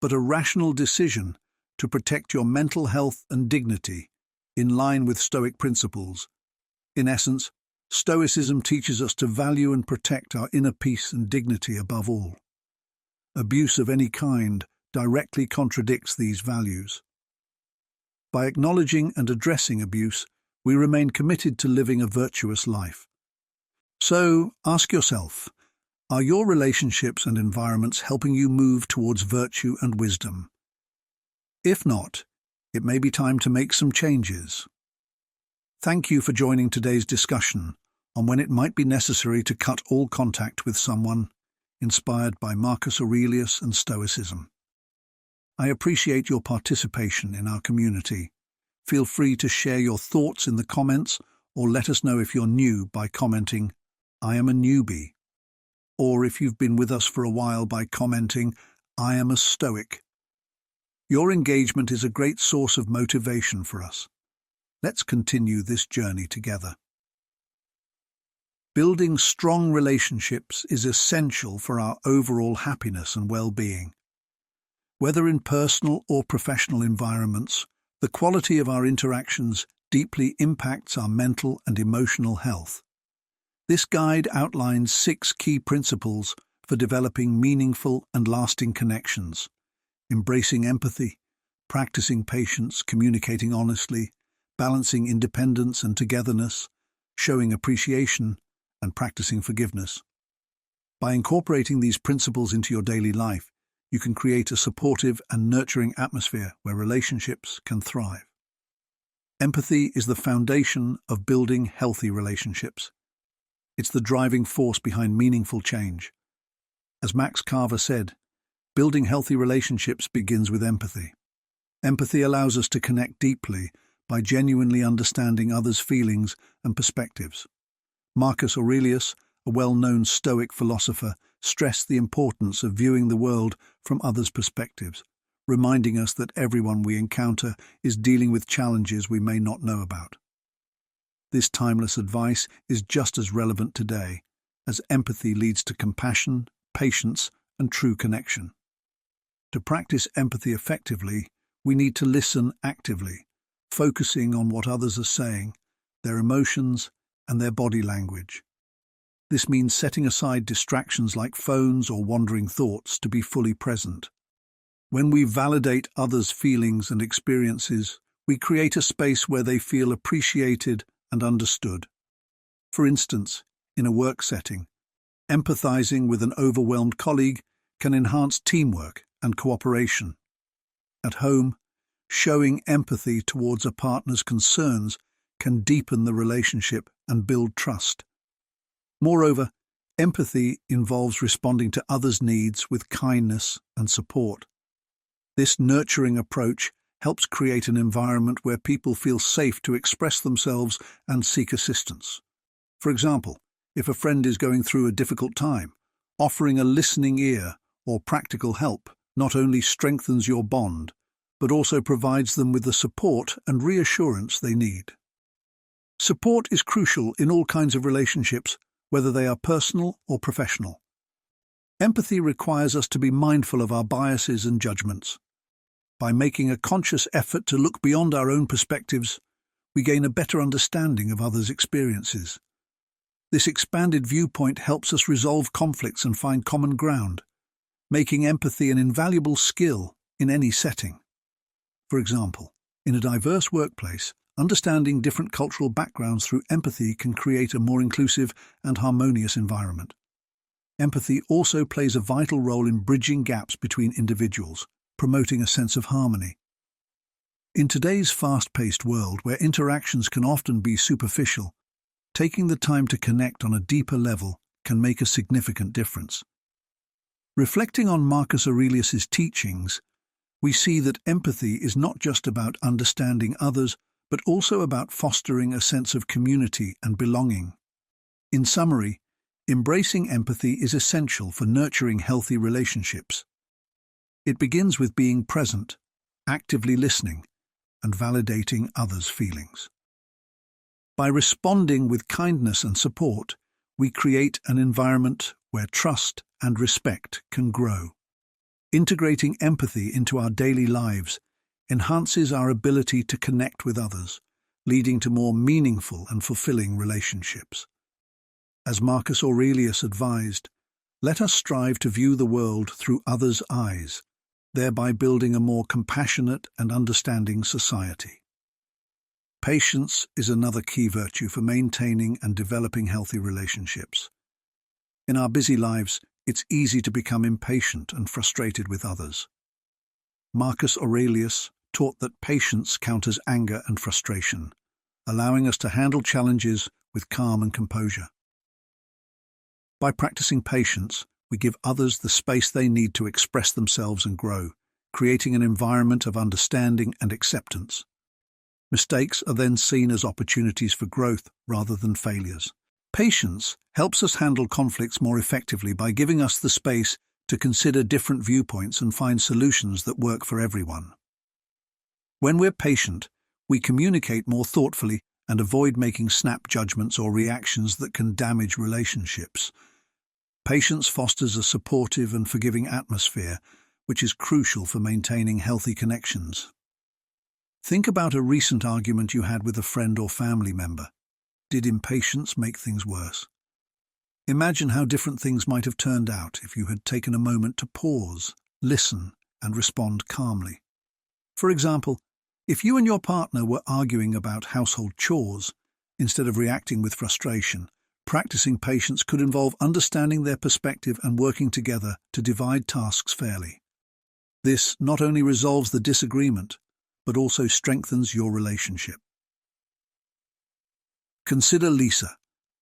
but a rational decision to protect your mental health and dignity in line with Stoic principles. In essence, Stoicism teaches us to value and protect our inner peace and dignity above all. Abuse of any kind directly contradicts these values. By acknowledging and addressing abuse, we remain committed to living a virtuous life. So, ask yourself, are your relationships and environments helping you move towards virtue and wisdom? If not, it may be time to make some changes. Thank you for joining today's discussion on when it might be necessary to cut all contact with someone, inspired by Marcus Aurelius and Stoicism. I appreciate your participation in our community. Feel free to share your thoughts in the comments or let us know if you're new by commenting, "I am a newbie," or if you've been with us for a while by commenting, "I am a Stoic." Your engagement is a great source of motivation for us. Let's continue this journey together. Building strong relationships is essential for our overall happiness and well-being. Whether in personal or professional environments, the quality of our interactions deeply impacts our mental and emotional health. This guide outlines 6 key principles for developing meaningful and lasting connections: embracing empathy, practicing patience, communicating honestly, balancing independence and togetherness, showing appreciation, and practicing forgiveness. By incorporating these principles into your daily life, you can create a supportive and nurturing atmosphere where relationships can thrive. Empathy is the foundation of building healthy relationships. It's the driving force behind meaningful change. As Max Carver said, building healthy relationships begins with empathy. Empathy allows us to connect deeply by genuinely understanding others' feelings and perspectives. Marcus Aurelius, a well-known Stoic philosopher, stressed the importance of viewing the world from others' perspectives, reminding us that everyone we encounter is dealing with challenges we may not know about. This timeless advice is just as relevant today, as empathy leads to compassion, patience, and true connection. To practice empathy effectively, we need to listen actively, focusing on what others are saying, their emotions, and their body language. This means setting aside distractions like phones or wandering thoughts to be fully present. When we validate others' feelings and experiences, we create a space where they feel appreciated and understood. For instance, in a work setting, empathizing with an overwhelmed colleague can enhance teamwork and cooperation. At home, showing empathy towards a partner's concerns can deepen the relationship and build trust. Moreover, empathy involves responding to others' needs with kindness and support. This nurturing approach helps create an environment where people feel safe to express themselves and seek assistance. For example, if a friend is going through a difficult time, offering a listening ear or practical help not only strengthens your bond, but also provides them with the support and reassurance they need. Support is crucial in all kinds of relationships, whether they are personal or professional. Empathy requires us to be mindful of our biases and judgments. By making a conscious effort to look beyond our own perspectives, we gain a better understanding of others' experiences. This expanded viewpoint helps us resolve conflicts and find common ground, making empathy an invaluable skill in any setting. For example, in a diverse workplace, understanding different cultural backgrounds through empathy can create a more inclusive and harmonious environment. Empathy also plays a vital role in bridging gaps between individuals, promoting a sense of harmony. In today's fast-paced world, where interactions can often be superficial, taking the time to connect on a deeper level can make a significant difference. Reflecting on Marcus Aurelius's teachings, we see that empathy is not just about understanding others, but also about fostering a sense of community and belonging. In summary, embracing empathy is essential for nurturing healthy relationships. It begins with being present, actively listening, and validating others' feelings. By responding with kindness and support, we create an environment where trust and respect can grow. Integrating empathy into our daily lives enhances our ability to connect with others, leading to more meaningful and fulfilling relationships. As Marcus Aurelius advised, let us strive to view the world through others' eyes, thereby building a more compassionate and understanding society. Patience is another key virtue for maintaining and developing healthy relationships. In our busy lives, it's easy to become impatient and frustrated with others. Marcus Aurelius taught that patience counters anger and frustration, allowing us to handle challenges with calm and composure. By practicing patience, we give others the space they need to express themselves and grow, creating an environment of understanding and acceptance. Mistakes are then seen as opportunities for growth rather than failures. Patience helps us handle conflicts more effectively by giving us the space to consider different viewpoints and find solutions that work for everyone. When we're patient, we communicate more thoughtfully and avoid making snap judgments or reactions that can damage relationships. Patience fosters a supportive and forgiving atmosphere, which is crucial for maintaining healthy connections. Think about a recent argument you had with a friend or family member. Did impatience make things worse? Imagine how different things might have turned out if you had taken a moment to pause, listen, and respond calmly. For example, if you and your partner were arguing about household chores, instead of reacting with frustration, practicing patience could involve understanding their perspective and working together to divide tasks fairly. This not only resolves the disagreement, but also strengthens your relationship. Consider Lisa,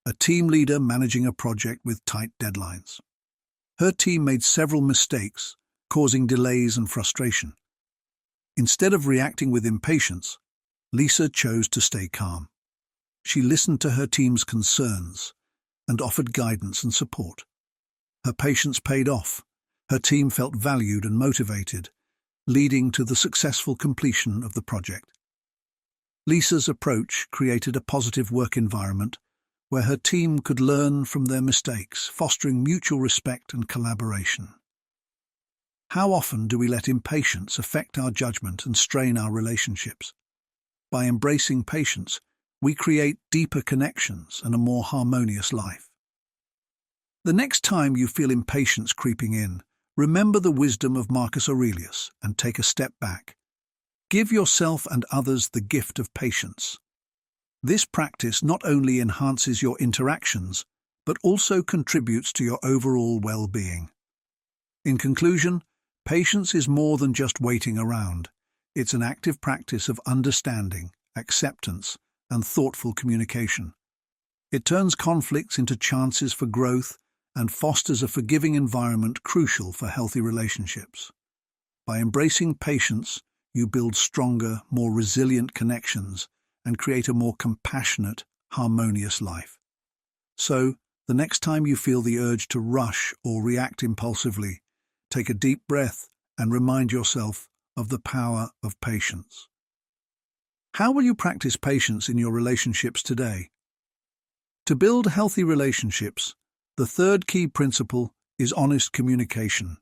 a team leader managing a project with tight deadlines. Her team made several mistakes, causing delays and frustration. Instead of reacting with impatience, Lisa chose to stay calm. She listened to her team's concerns and offered guidance and support. Her patience paid off. Her team felt valued and motivated, leading to the successful completion of the project. Lisa's approach created a positive work environment where her team could learn from their mistakes, fostering mutual respect and collaboration. How often do we let impatience affect our judgment and strain our relationships? By embracing patience, we create deeper connections and a more harmonious life. The next time you feel impatience creeping in, remember the wisdom of Marcus Aurelius and take a step back. Give yourself and others the gift of patience. This practice not only enhances your interactions, but also contributes to your overall well-being. In conclusion, patience is more than just waiting around. It's an active practice of understanding, acceptance, and thoughtful communication. It turns conflicts into chances for growth and fosters a forgiving environment crucial for healthy relationships. By embracing patience, you build stronger, more resilient connections and create a more compassionate, harmonious life. So, the next time you feel the urge to rush or react impulsively, take a deep breath and remind yourself of the power of patience. How will you practice patience in your relationships today? To build healthy relationships, the third key principle is honest communication.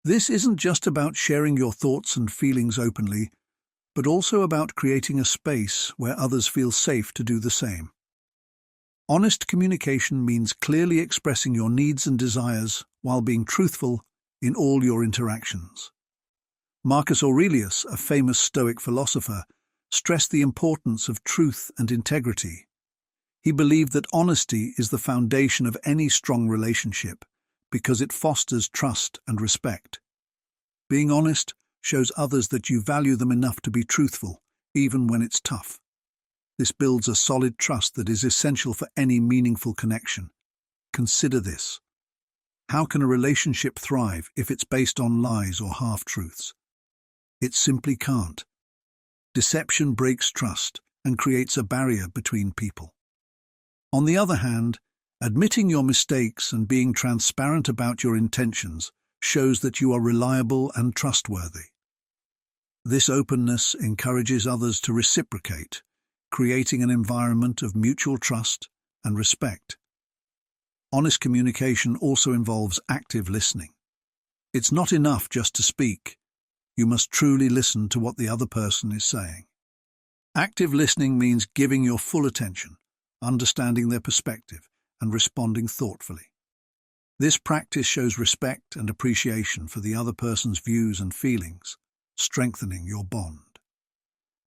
This isn't just about sharing your thoughts and feelings openly, but also about creating a space where others feel safe to do the same. Honest communication means clearly expressing your needs and desires while being truthful in all your interactions. Marcus Aurelius, a famous Stoic philosopher, stressed the importance of truth and integrity. He believed that honesty is the foundation of any strong relationship because it fosters trust and respect. Being honest shows others that you value them enough to be truthful, even when it's tough. This builds a solid trust that is essential for any meaningful connection. Consider this. How can a relationship thrive if it's based on lies or half-truths? It simply can't. Deception breaks trust and creates a barrier between people. On the other hand, admitting your mistakes and being transparent about your intentions shows that you are reliable and trustworthy. This openness encourages others to reciprocate, creating an environment of mutual trust and respect. Honest communication also involves active listening. It's not enough just to speak. You must truly listen to what the other person is saying. Active listening means giving your full attention, understanding their perspective, and responding thoughtfully. This practice shows respect and appreciation for the other person's views and feelings, strengthening your bond.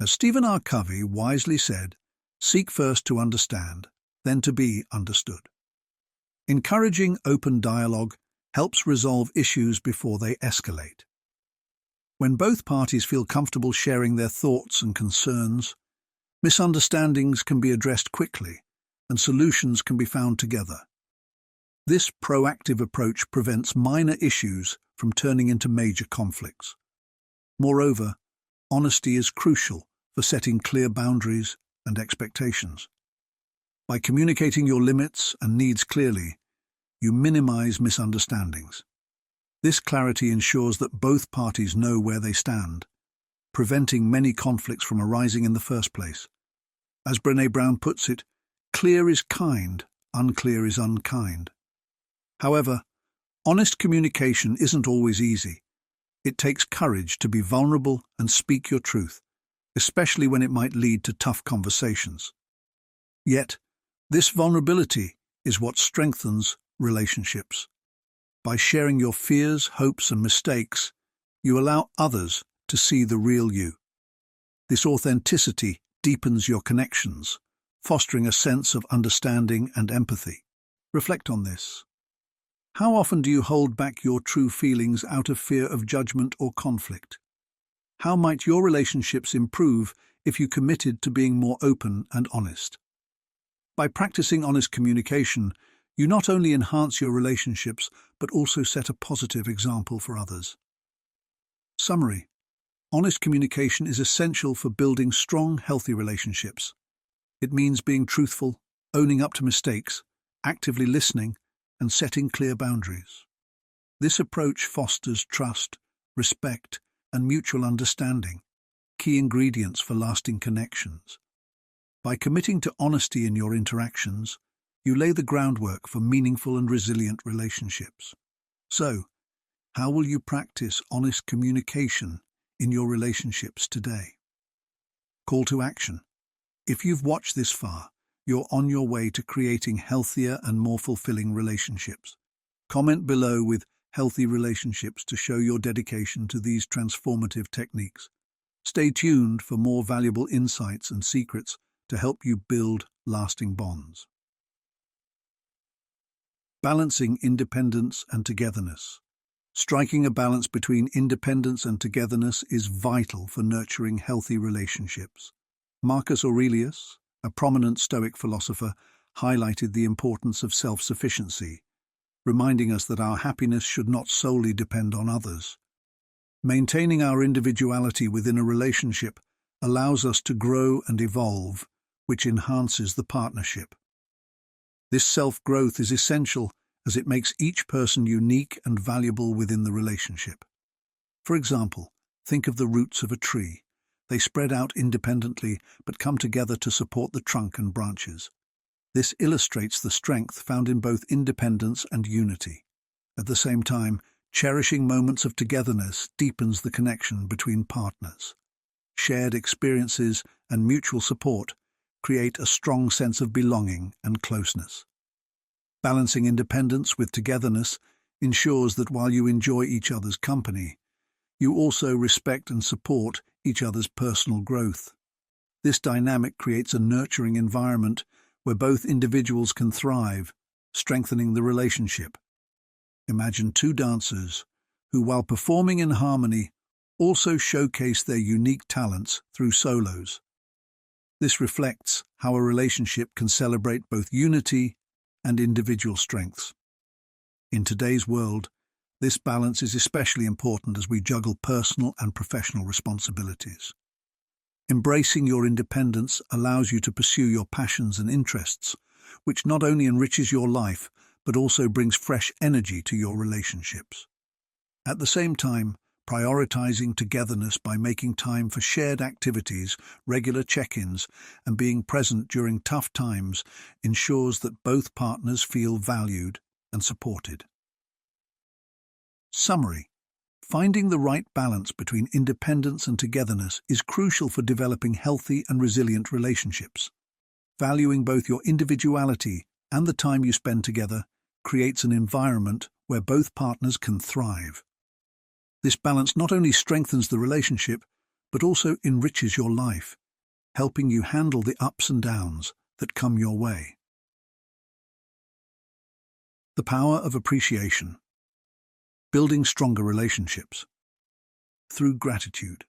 As Stephen R. Covey wisely said, "Seek first to understand, then to be understood." Encouraging open dialogue helps resolve issues before they escalate. When both parties feel comfortable sharing their thoughts and concerns, misunderstandings can be addressed quickly and solutions can be found together. This proactive approach prevents minor issues from turning into major conflicts. Moreover, honesty is crucial for setting clear boundaries and expectations. By communicating your limits and needs clearly, you minimize misunderstandings. This clarity ensures that both parties know where they stand, preventing many conflicts from arising in the first place. As Brené Brown puts it, "Clear is kind, unclear is unkind." However, honest communication isn't always easy. It takes courage to be vulnerable and speak your truth, especially when it might lead to tough conversations. Yet, this vulnerability is what strengthens relationships. By sharing your fears, hopes, and mistakes, you allow others to see the real you. This authenticity deepens your connections, fostering a sense of understanding and empathy. Reflect on this. How often do you hold back your true feelings out of fear of judgment or conflict? How might your relationships improve if you committed to being more open and honest? By practicing honest communication, you not only enhance your relationships, but also set a positive example for others. Summary: honest communication is essential for building strong, healthy relationships. It means being truthful, owning up to mistakes, actively listening, and setting clear boundaries. This approach fosters trust, respect, and mutual understanding, key ingredients for lasting connections. By committing to honesty in your interactions, you lay the groundwork for meaningful and resilient relationships. So, how will you practice honest communication in your relationships today? Call to action. If you've watched this far, you're on your way to creating healthier and more fulfilling relationships. Comment below with "healthy relationships" to show your dedication to these transformative techniques. Stay tuned for more valuable insights and secrets to help you build lasting bonds. Balancing independence and togetherness. Striking a balance between independence and togetherness is vital for nurturing healthy relationships. Marcus Aurelius, a prominent Stoic philosopher, highlighted the importance of self-sufficiency, reminding us that our happiness should not solely depend on others. Maintaining our individuality within a relationship allows us to grow and evolve, which enhances the partnership. This self-growth is essential as it makes each person unique and valuable within the relationship. For example, think of the roots of a tree. They spread out independently but come together to support the trunk and branches. This illustrates the strength found in both independence and unity. At the same time, cherishing moments of togetherness deepens the connection between partners. Shared experiences and mutual support create a strong sense of belonging and closeness. Balancing independence with togetherness ensures that while you enjoy each other's company, you also respect and support each other's personal growth. This dynamic creates a nurturing environment where both individuals can thrive, strengthening the relationship. Imagine two dancers who, while performing in harmony, also showcase their unique talents through solos. This reflects how a relationship can celebrate both unity and individual strengths. In today's world, this balance is especially important as we juggle personal and professional responsibilities. Embracing your independence allows you to pursue your passions and interests, which not only enriches your life, but also brings fresh energy to your relationships. At the same time, Prioritizing togetherness by making time for shared activities, regular check-ins, and being present during tough times ensures that both partners feel valued and supported. Summary: finding the right balance between independence and togetherness is crucial for developing healthy and resilient relationships. Valuing both your individuality and the time you spend together creates an environment where both partners can thrive. This balance not only strengthens the relationship, but also enriches your life, helping you handle the ups and downs that come your way. The power of appreciation. Building stronger relationships. Through gratitude.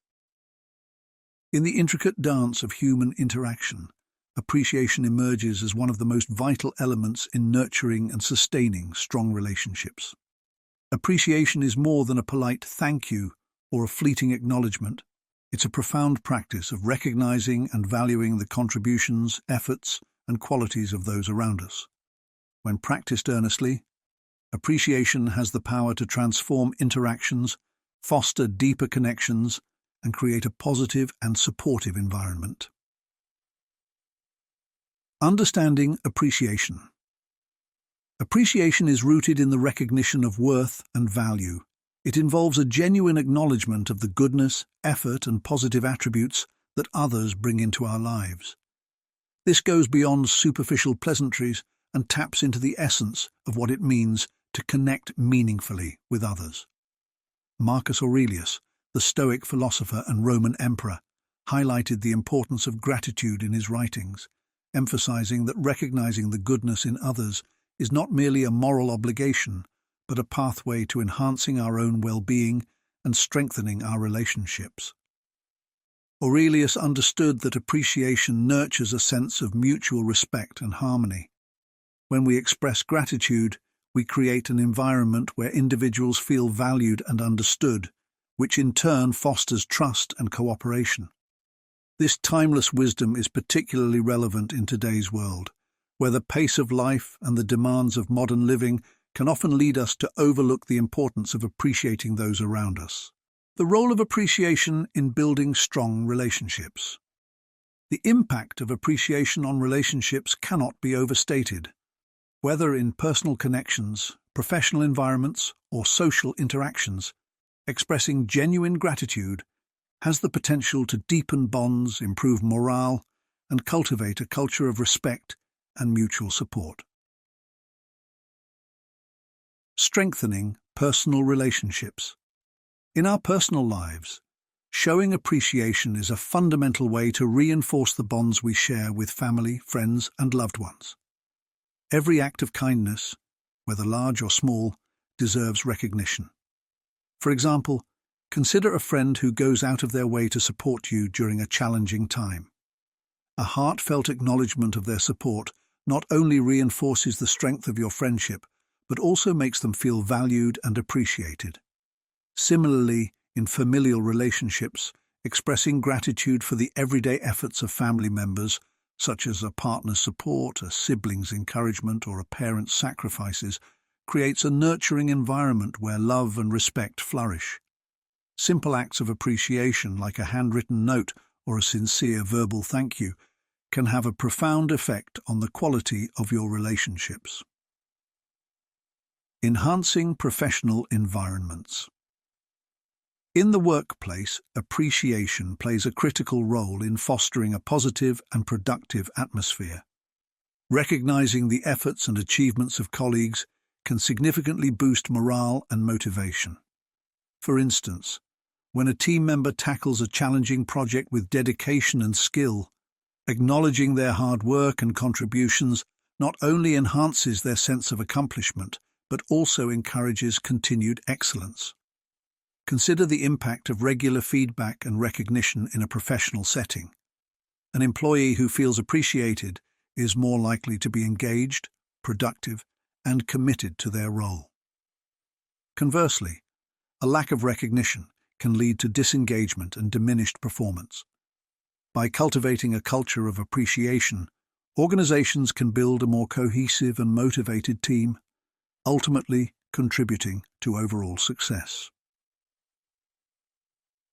In the intricate dance of human interaction, appreciation emerges as one of the most vital elements in nurturing and sustaining strong relationships. Appreciation is more than a polite thank you or a fleeting acknowledgement. It's a profound practice of recognizing and valuing the contributions, efforts, and qualities of those around us. When practiced earnestly, appreciation has the power to transform interactions, foster deeper connections, and create a positive and supportive environment. Understanding appreciation. Appreciation is rooted in the recognition of worth and value. It involves a genuine acknowledgement of the goodness, effort, and positive attributes that others bring into our lives. This goes beyond superficial pleasantries and taps into the essence of what it means to connect meaningfully with others. Marcus Aurelius, the Stoic philosopher and Roman emperor, highlighted the importance of gratitude in his writings, emphasizing that recognizing the goodness in others is not merely a moral obligation, but a pathway to enhancing our own well-being and strengthening our relationships. Aurelius understood that appreciation nurtures a sense of mutual respect and harmony. When we express gratitude, we create an environment where individuals feel valued and understood, which in turn fosters trust and cooperation. This timeless wisdom is particularly relevant in today's world, where the pace of life and the demands of modern living can often lead us to overlook the importance of appreciating those around us. The role of appreciation in building strong relationships. The impact of appreciation on relationships cannot be overstated. Whether in personal connections, professional environments, or social interactions, expressing genuine gratitude has the potential to deepen bonds, improve morale, and cultivate a culture of respect and mutual support. Strengthening personal relationships. In our personal lives, showing appreciation is a fundamental way to reinforce the bonds we share with family, friends, and loved ones. Every act of kindness, whether large or small, deserves recognition. For example, consider a friend who goes out of their way to support you during a challenging time. A heartfelt acknowledgement of their support not only reinforces the strength of your friendship, but also makes them feel valued and appreciated. Similarly, in familial relationships, expressing gratitude for the everyday efforts of family members, such as a partner's support, a sibling's encouragement, or a parent's sacrifices, creates a nurturing environment where love and respect flourish. Simple acts of appreciation, like a handwritten note or a sincere verbal thank you, can have a profound effect on the quality of your relationships. Enhancing professional environments. In the workplace, appreciation plays a critical role in fostering a positive and productive atmosphere. Recognizing the efforts and achievements of colleagues can significantly boost morale and motivation. For instance, when a team member tackles a challenging project with dedication and skill, acknowledging their hard work and contributions not only enhances their sense of accomplishment, but also encourages continued excellence. Consider the impact of regular feedback and recognition in a professional setting. An employee who feels appreciated is more likely to be engaged, productive, and committed to their role. Conversely, a lack of recognition can lead to disengagement and diminished performance. By cultivating a culture of appreciation, organizations can build a more cohesive and motivated team, ultimately contributing to overall success.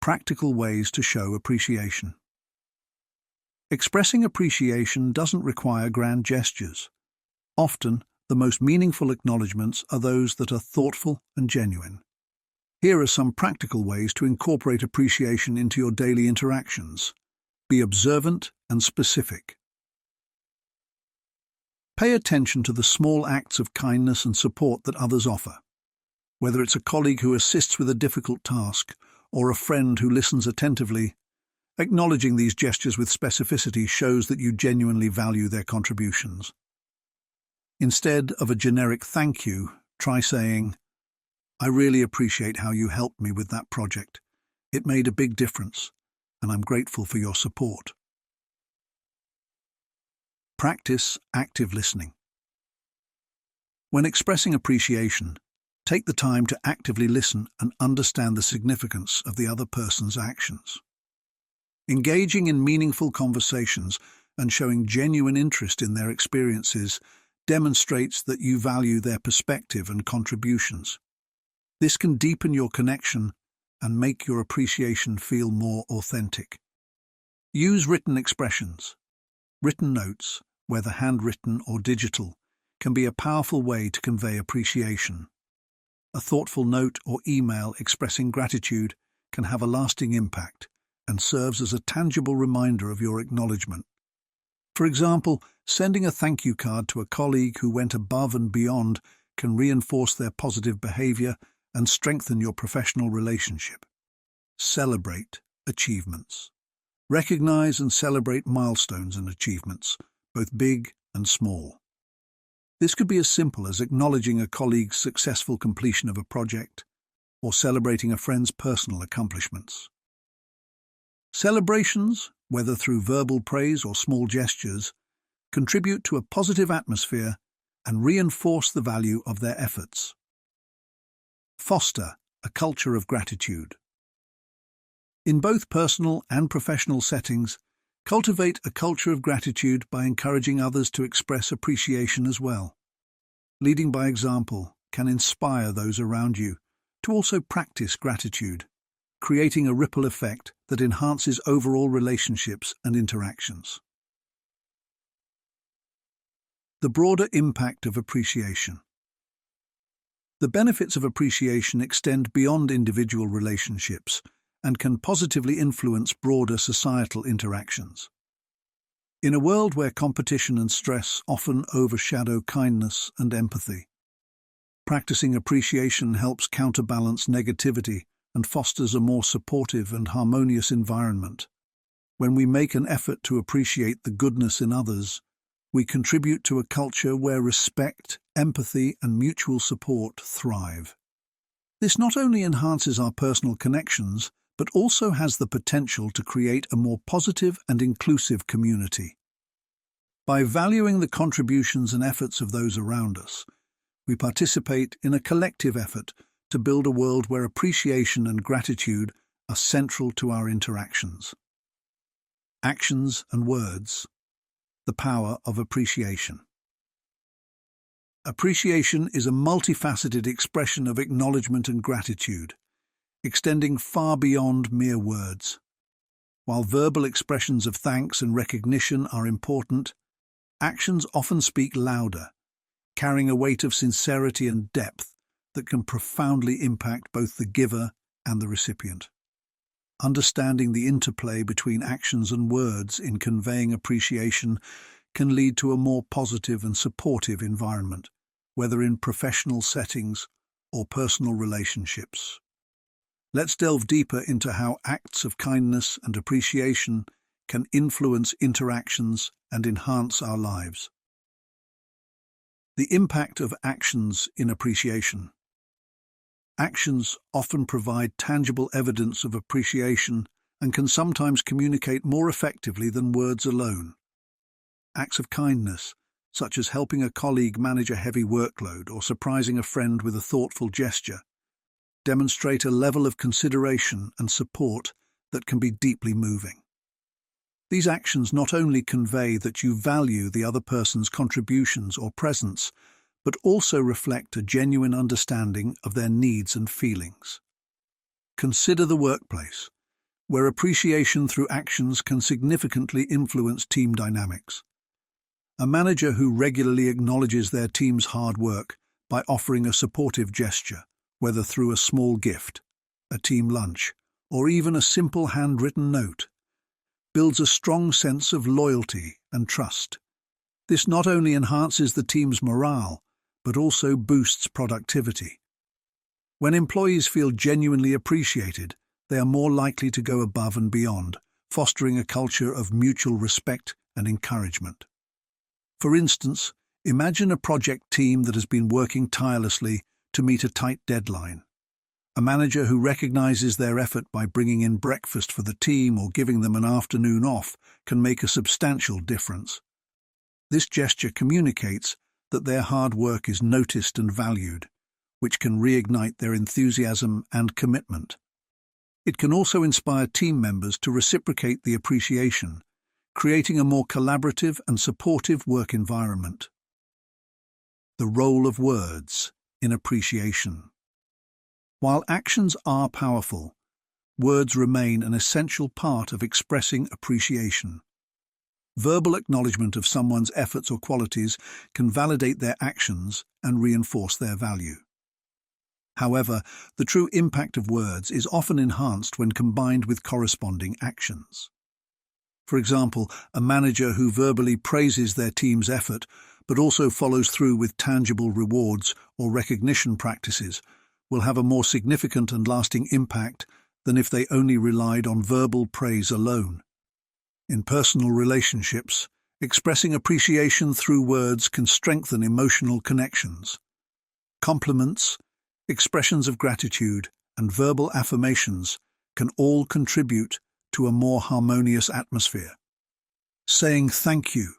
Practical ways to show appreciation. Expressing appreciation doesn't require grand gestures. Often, the most meaningful acknowledgements are those that are thoughtful and genuine. Here are some practical ways to incorporate appreciation into your daily interactions. Be observant and specific. Pay attention to the small acts of kindness and support that others offer. Whether it's a colleague who assists with a difficult task or a friend who listens attentively, acknowledging these gestures with specificity shows that you genuinely value their contributions. Instead of a generic thank you, try saying, "I really appreciate how you helped me with that project. It made a big difference, and I'm grateful for your support." Practice active listening. When expressing appreciation, take the time to actively listen and understand the significance of the other person's actions. Engaging in meaningful conversations and showing genuine interest in their experiences demonstrates that you value their perspective and contributions. This can deepen your connection and make your appreciation feel more authentic. Use written expressions. Written notes, whether handwritten or digital, can be a powerful way to convey appreciation. A thoughtful note or email expressing gratitude can have a lasting impact and serves as a tangible reminder of your acknowledgement. For example, sending a thank you card to a colleague who went above and beyond can reinforce their positive behavior and strengthen your professional relationship. Celebrate achievements. Recognize and celebrate milestones and achievements, both big and small. This could be as simple as acknowledging a colleague's successful completion of a project or celebrating a friend's personal accomplishments. Celebrations, whether through verbal praise or small gestures, contribute to a positive atmosphere and reinforce the value of their efforts. Foster a culture of gratitude. In both personal and professional settings, cultivate a culture of gratitude by encouraging others to express appreciation as well. Leading by example can inspire those around you to also practice gratitude, creating a ripple effect that enhances overall relationships and interactions. The broader impact of appreciation. The benefits of appreciation extend beyond individual relationships and can positively influence broader societal interactions. In a world where competition and stress often overshadow kindness and empathy, practicing appreciation helps counterbalance negativity and fosters a more supportive and harmonious environment. When we make an effort to appreciate the goodness in others, we contribute to a culture where respect, empathy, and mutual support thrive. This not only enhances our personal connections, but also has the potential to create a more positive and inclusive community. By valuing the contributions and efforts of those around us, we participate in a collective effort to build a world where appreciation and gratitude are central to our interactions. Actions and words. The power of appreciation. Appreciation is a multifaceted expression of acknowledgement and gratitude, extending far beyond mere words. While verbal expressions of thanks and recognition are important, actions often speak louder, carrying a weight of sincerity and depth that can profoundly impact both the giver and the recipient. Understanding the interplay between actions and words in conveying appreciation can lead to a more positive and supportive environment, whether in professional settings or personal relationships. Let's delve deeper into how acts of kindness and appreciation can influence interactions and enhance our lives. The impact of actions in appreciation. Actions often provide tangible evidence of appreciation and can sometimes communicate more effectively than words alone. Acts of kindness, such as helping a colleague manage a heavy workload or surprising a friend with a thoughtful gesture, demonstrate a level of consideration and support that can be deeply moving. These actions not only convey that you value the other person's contributions or presence, but also reflect a genuine understanding of their needs and feelings. Consider the workplace, where appreciation through actions can significantly influence team dynamics. A manager who regularly acknowledges their team's hard work by offering a supportive gesture, whether through a small gift, a team lunch, or even a simple handwritten note, builds a strong sense of loyalty and trust. This not only enhances the team's morale, but also boosts productivity. When employees feel genuinely appreciated, they are more likely to go above and beyond, fostering a culture of mutual respect and encouragement. For instance, imagine a project team that has been working tirelessly to meet a tight deadline. A manager who recognizes their effort by bringing in breakfast for the team or giving them an afternoon off can make a substantial difference. This gesture communicates that their hard work is noticed and valued, which can reignite their enthusiasm and commitment. It can also inspire team members to reciprocate the appreciation, creating a more collaborative and supportive work environment. The role of words in appreciation. While actions are powerful, words remain an essential part of expressing appreciation. Verbal acknowledgement of someone's efforts or qualities can validate their actions and reinforce their value. However, the true impact of words is often enhanced when combined with corresponding actions. For example, a manager who verbally praises their team's effort but also follows through with tangible rewards or recognition practices will have a more significant and lasting impact than if they only relied on verbal praise alone. In personal relationships, expressing appreciation through words can strengthen emotional connections. Compliments, expressions of gratitude, and verbal affirmations can all contribute to a more harmonious atmosphere. Saying thank you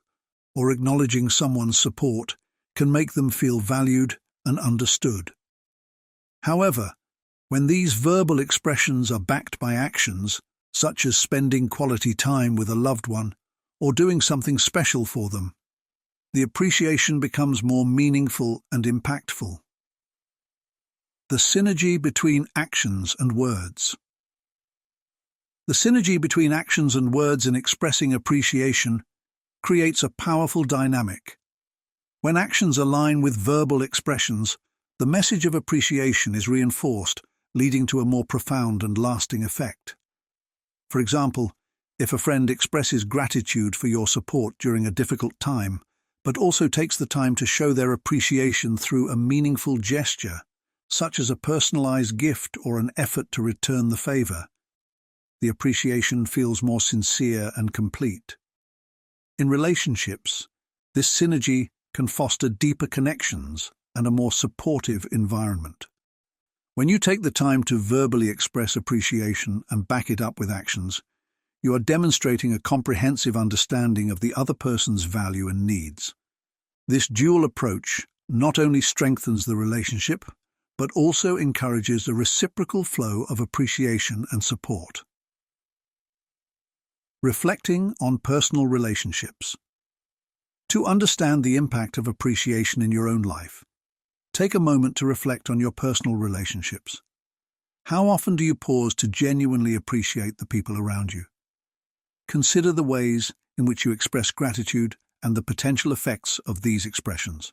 or acknowledging someone's support can make them feel valued and understood. However, when these verbal expressions are backed by actions, such as spending quality time with a loved one or doing something special for them, the appreciation becomes more meaningful and impactful. The synergy between actions and words. The synergy between actions and words in expressing appreciation creates a powerful dynamic. When actions align with verbal expressions, the message of appreciation is reinforced, leading to a more profound and lasting effect. For example, if a friend expresses gratitude for your support during a difficult time, but also takes the time to show their appreciation through a meaningful gesture, such as a personalized gift or an effort to return the favor, the appreciation feels more sincere and complete. In relationships, this synergy can foster deeper connections and a more supportive environment. When you take the time to verbally express appreciation and back it up with actions, you are demonstrating a comprehensive understanding of the other person's value and needs. This dual approach not only strengthens the relationship, but also encourages a reciprocal flow of appreciation and support. Reflecting on personal relationships. To understand the impact of appreciation in your own life, take a moment to reflect on your personal relationships. How often do you pause to genuinely appreciate the people around you? Consider the ways in which you express gratitude and the potential effects of these expressions.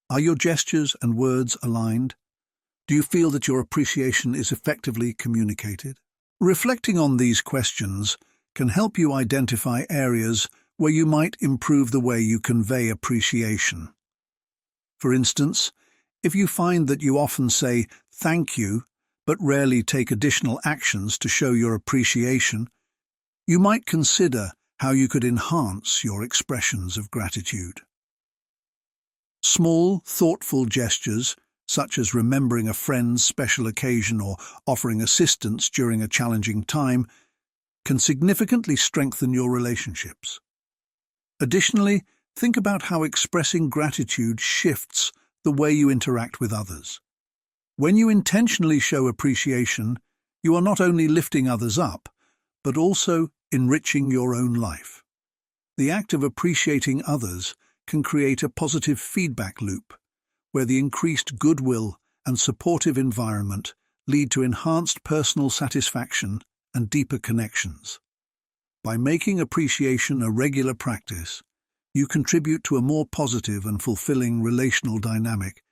Are your gestures and words aligned? Do you feel that your appreciation is effectively communicated? Reflecting on these questions can help you identify areas where you might improve the way you convey appreciation. For instance, if you find that you often say thank you but rarely take additional actions to show your appreciation, you might consider how you could enhance your expressions of gratitude. Small, thoughtful gestures, such as remembering a friend's special occasion or offering assistance during a challenging time, can significantly strengthen your relationships. Additionally, think about how expressing gratitude shifts the way you interact with others. When you intentionally show appreciation, you are not only lifting others up, but also enriching your own life. The act of appreciating others can create a positive feedback loop, where the increased goodwill and supportive environment lead to enhanced personal satisfaction and deeper connections. By making appreciation a regular practice, you contribute to a more positive and fulfilling relational dynamic,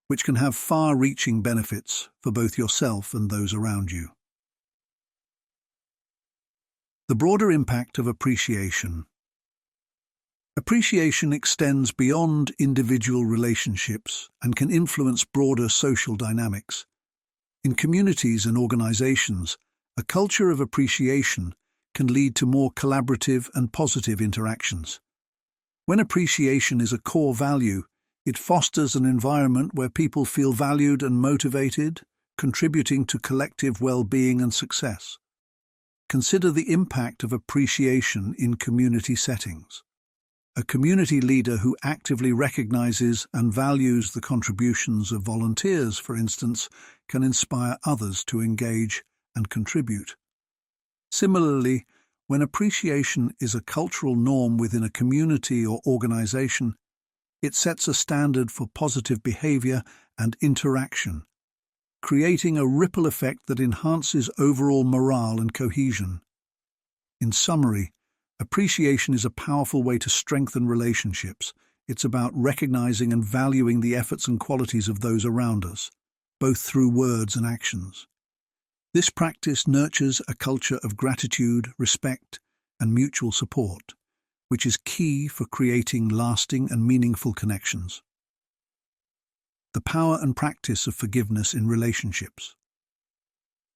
which can have far-reaching benefits for both yourself and those around you. The broader impact of appreciation. Appreciation extends beyond individual relationships and can influence broader social dynamics. In communities and organizations, a culture of appreciation can lead to more collaborative and positive interactions. When appreciation is a core value, it fosters an environment where people feel valued and motivated, contributing to collective well-being and success. Consider the impact of appreciation in community settings. A community leader who actively recognizes and values the contributions of volunteers, for instance, can inspire others to engage and contribute. Similarly, when appreciation is a cultural norm within a community or organization, it sets a standard for positive behavior and interaction, creating a ripple effect that enhances overall morale and cohesion. In summary, appreciation is a powerful way to strengthen relationships. It's about recognizing and valuing the efforts and qualities of those around us, both through words and actions. This practice nurtures a culture of gratitude, respect, and mutual support, which is key for creating lasting and meaningful connections. The power and practice of forgiveness in relationships.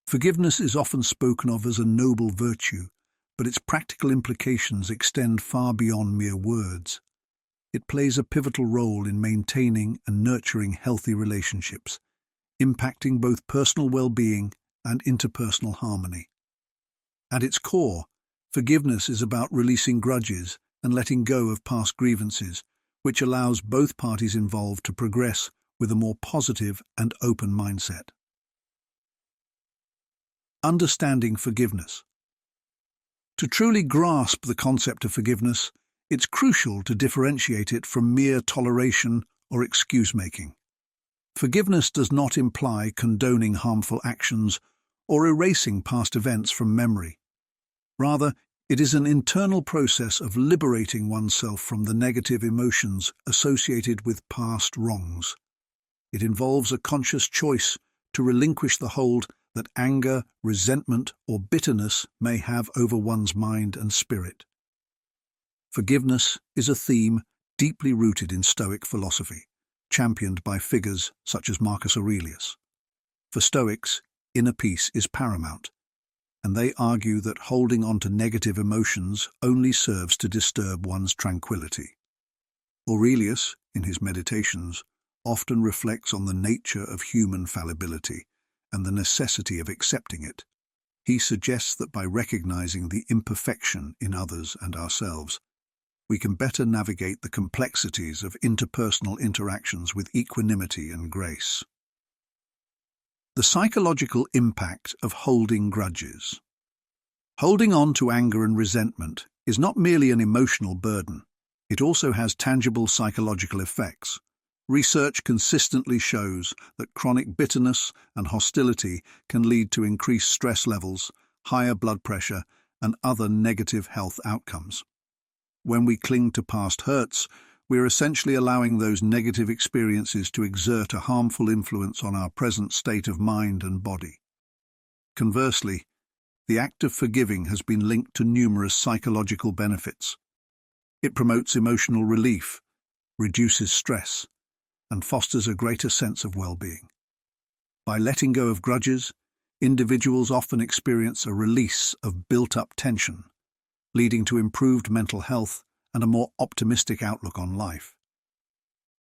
Forgiveness is often spoken of as a noble virtue, but its practical implications extend far beyond mere words. It plays a pivotal role in maintaining and nurturing healthy relationships, impacting both personal well-being and interpersonal harmony. At its core, forgiveness is about releasing grudges and letting go of past grievances, which allows both parties involved to progress with a more positive and open mindset. Understanding forgiveness. To truly grasp the concept of forgiveness, it's crucial to differentiate it from mere toleration or excuse-making. Forgiveness does not imply condoning harmful actions or erasing past events from memory. Rather, it is an internal process of liberating oneself from the negative emotions associated with past wrongs. It involves a conscious choice to relinquish the hold that anger, resentment, or bitterness may have over one's mind and spirit. Forgiveness is a theme deeply rooted in Stoic philosophy, championed by figures such as Marcus Aurelius. For Stoics, inner peace is paramount, and they argue that holding on to negative emotions only serves to disturb one's tranquility. Aurelius, in his Meditations, often reflects on the nature of human fallibility and the necessity of accepting it. He suggests that by recognizing the imperfection in others and ourselves, we can better navigate the complexities of interpersonal interactions with equanimity and grace. The psychological impact of holding grudges. Holding on to anger and resentment is not merely an emotional burden, it also has tangible psychological effects. Research consistently shows that chronic bitterness and hostility can lead to increased stress levels, higher blood pressure, and other negative health outcomes. When we cling to past hurts, we are essentially allowing those negative experiences to exert a harmful influence on our present state of mind and body. Conversely, the act of forgiving has been linked to numerous psychological benefits. It promotes emotional relief, reduces stress, and fosters a greater sense of well-being. By letting go of grudges, individuals often experience a release of built-up tension, leading to improved mental health and a more optimistic outlook on life.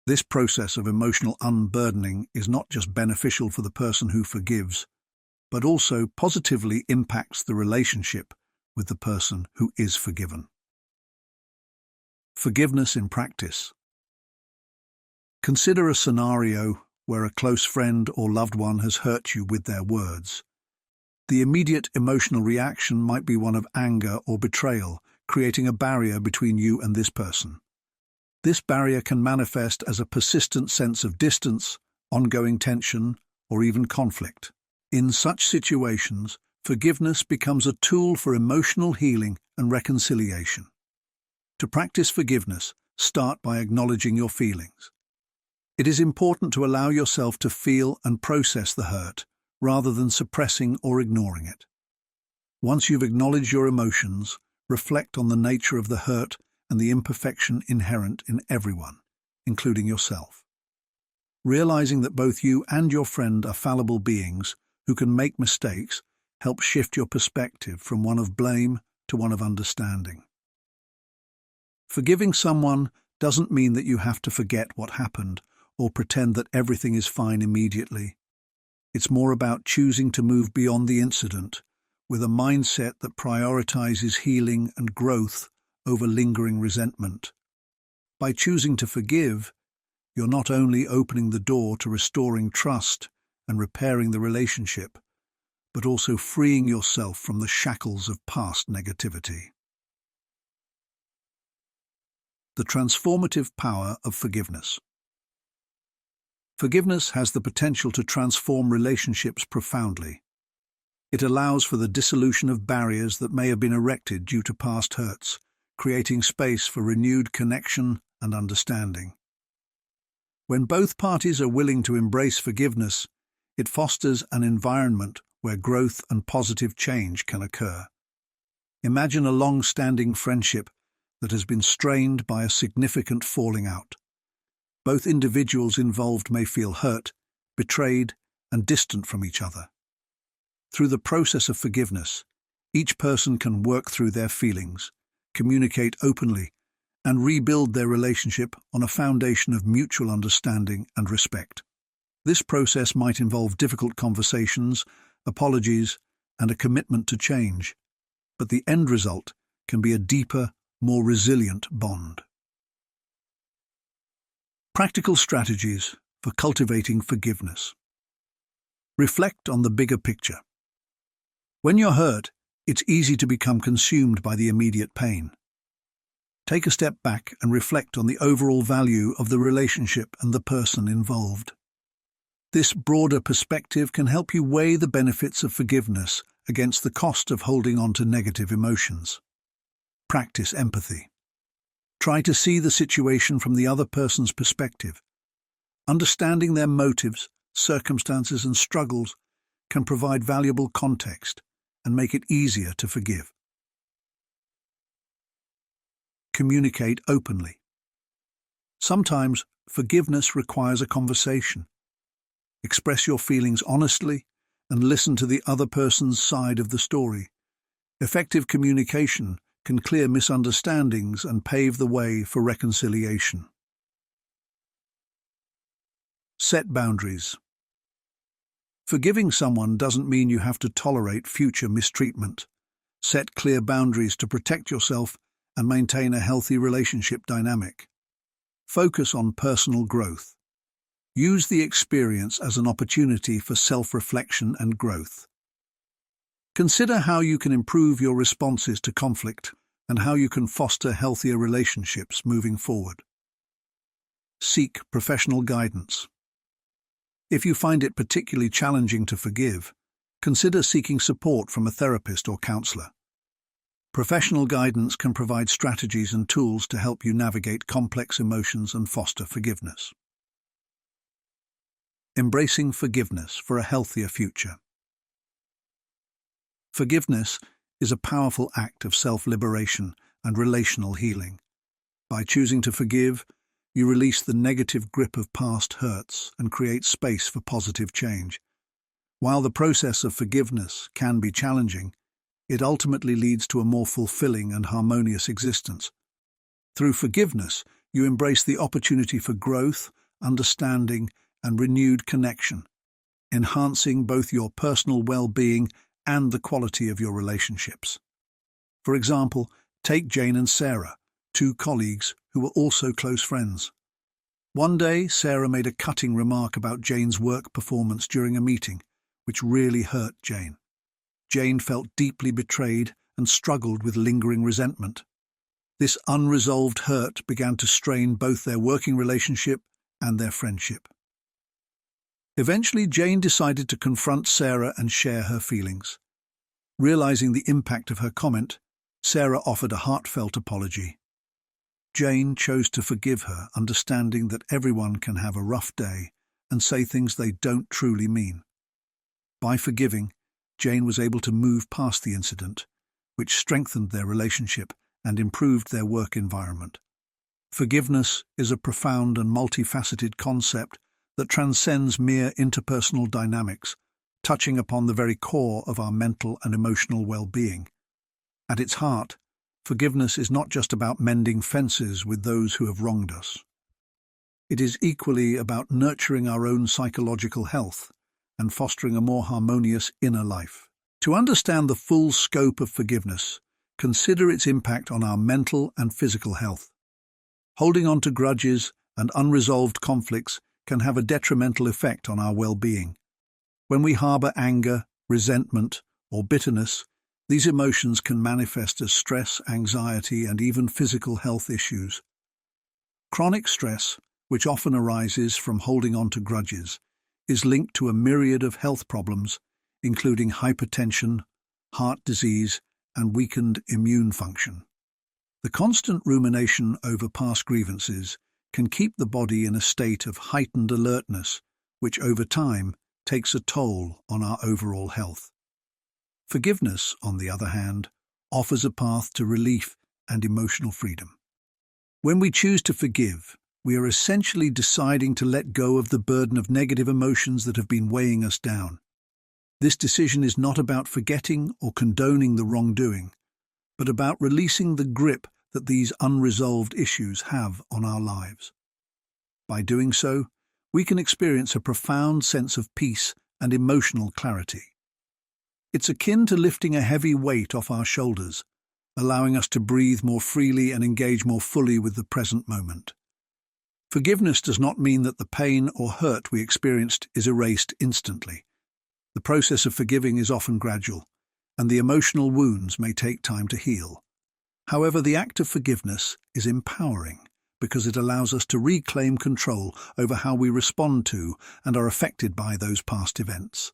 This process of emotional unburdening is not just beneficial for the person who forgives, but also positively impacts the relationship with the person who is forgiven. Forgiveness in practice. Consider a scenario where a close friend or loved one has hurt you with their words. The immediate emotional reaction might be one of anger or betrayal, creating a barrier between you and this person. This barrier can manifest as a persistent sense of distance, ongoing tension, or even conflict. In such situations, Forgiveness becomes a tool for emotional healing and reconciliation. To practice forgiveness, start by acknowledging your feelings. It is important to allow yourself to feel and process the hurt, rather than suppressing or ignoring it. Once you've acknowledged your emotions, reflect on the nature of the hurt and the imperfection inherent in everyone, including yourself. Realizing that both you and your friend are fallible beings who can make mistakes helps shift your perspective from one of blame to one of understanding. Forgiving someone doesn't mean that you have to forget what happened or pretend that everything is fine immediately. It's more about choosing to move beyond the incident with a mindset that prioritizes healing and growth over lingering resentment. By choosing to forgive, you're not only opening the door to restoring trust and repairing the relationship, but also freeing yourself from the shackles of past negativity. The transformative power of forgiveness. Forgiveness has the potential to transform relationships profoundly. It allows for the dissolution of barriers that may have been erected due to past hurts, creating space for renewed connection and understanding. When both parties are willing to embrace forgiveness, it fosters an environment where growth and positive change can occur. Imagine a long-standing friendship that has been strained by a significant falling out. Both individuals involved may feel hurt, betrayed, and distant from each other. Through the process of forgiveness, each person can work through their feelings, communicate openly, and rebuild their relationship on a foundation of mutual understanding and respect. This process might involve difficult conversations, apologies, and a commitment to change, but the end result can be a deeper, more resilient bond. Practical strategies for cultivating forgiveness. Reflect on the bigger picture. When you're hurt, it's easy to become consumed by the immediate pain. Take a step back and reflect on the overall value of the relationship and the person involved. This broader perspective can help you weigh the benefits of forgiveness against the cost of holding on to negative emotions. Practice empathy. Try to see the situation from the other person's perspective. Understanding their motives, circumstances, and struggles can provide valuable context and make it easier to forgive. Communicate openly. Sometimes forgiveness requires a conversation. Express your feelings honestly and listen to the other person's side of the story. Effective communication can clear misunderstandings and pave the way for reconciliation. Set boundaries. Forgiving someone doesn't mean you have to tolerate future mistreatment. Set clear boundaries to protect yourself and maintain a healthy relationship dynamic. Focus on personal growth. Use the experience as an opportunity for self-reflection and growth. Consider how you can improve your responses to conflict and how you can foster healthier relationships moving forward. Seek professional guidance. If you find it particularly challenging to forgive, consider seeking support from a therapist or counselor. Professional guidance can provide strategies and tools to help you navigate complex emotions and foster forgiveness. Embracing forgiveness for a healthier future. Forgiveness is a powerful act of self-liberation and relational healing. By choosing to forgive, you release the negative grip of past hurts and create space for positive change. While the process of forgiveness can be challenging, it ultimately leads to a more fulfilling and harmonious existence. Through forgiveness, you embrace the opportunity for growth, understanding, and renewed connection, enhancing both your personal well-being and the quality of your relationships. For example, take Jane and Sarah, two colleagues who were also close friends. One day, Sarah made a cutting remark about Jane's work performance during a meeting, which really hurt Jane. Jane felt deeply betrayed and struggled with lingering resentment. This unresolved hurt began to strain both their working relationship and their friendship. Eventually, Jane decided to confront Sarah and share her feelings. Realizing the impact of her comment, Sarah offered a heartfelt apology. Jane chose to forgive her, understanding that everyone can have a rough day and say things they don't truly mean. By forgiving, Jane was able to move past the incident, which strengthened their relationship and improved their work environment. Forgiveness is a profound and multifaceted concept that transcends mere interpersonal dynamics, touching upon the very core of our mental and emotional well-being. At its heart, forgiveness is not just about mending fences with those who have wronged us. It is equally about nurturing our own psychological health and fostering a more harmonious inner life. To understand the full scope of forgiveness, consider its impact on our mental and physical health. Holding on to grudges and unresolved conflicts can have a detrimental effect on our well-being. When we harbor anger, resentment, or bitterness, these emotions can manifest as stress, anxiety, and even physical health issues. Chronic stress, which often arises from holding on to grudges, is linked to a myriad of health problems, including hypertension, heart disease, and weakened immune function. The constant rumination over past grievances can keep the body in a state of heightened alertness, which over time takes a toll on our overall health. Forgiveness, on the other hand, offers a path to relief and emotional freedom. When we choose to forgive, we are essentially deciding to let go of the burden of negative emotions that have been weighing us down. This decision is not about forgetting or condoning the wrongdoing, but about releasing the grip that these unresolved issues have on our lives. By doing so, we can experience a profound sense of peace and emotional clarity. It's akin to lifting a heavy weight off our shoulders, allowing us to breathe more freely and engage more fully with the present moment. Forgiveness does not mean that the pain or hurt we experienced is erased instantly. The process of forgiving is often gradual, and the emotional wounds may take time to heal. However, the act of forgiveness is empowering because it allows us to reclaim control over how we respond to and are affected by those past events.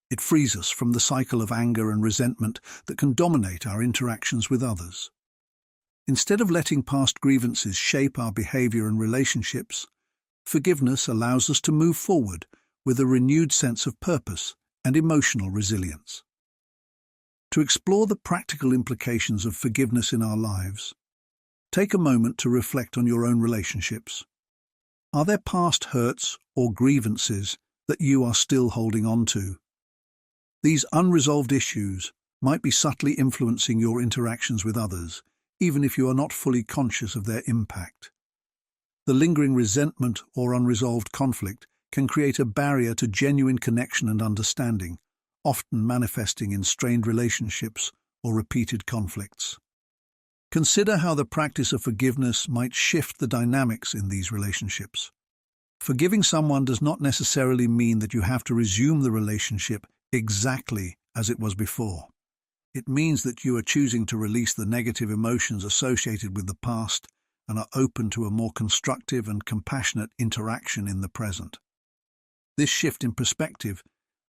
It frees us from the cycle of anger and resentment that can dominate our interactions with others. Instead of letting past grievances shape our behavior and relationships, forgiveness allows us to move forward with a renewed sense of purpose and emotional resilience. To explore the practical implications of forgiveness in our lives, take a moment to reflect on your own relationships. Are there past hurts or grievances that you are still holding on to? These unresolved issues might be subtly influencing your interactions with others, even if you are not fully conscious of their impact. The lingering resentment or unresolved conflict can create a barrier to genuine connection and understanding, often manifesting in strained relationships or repeated conflicts. Consider how the practice of forgiveness might shift the dynamics in these relationships. Forgiving someone does not necessarily mean that you have to resume the relationship exactly as it was before. It means that you are choosing to release the negative emotions associated with the past and are open to a more constructive and compassionate interaction in the present. This shift in perspective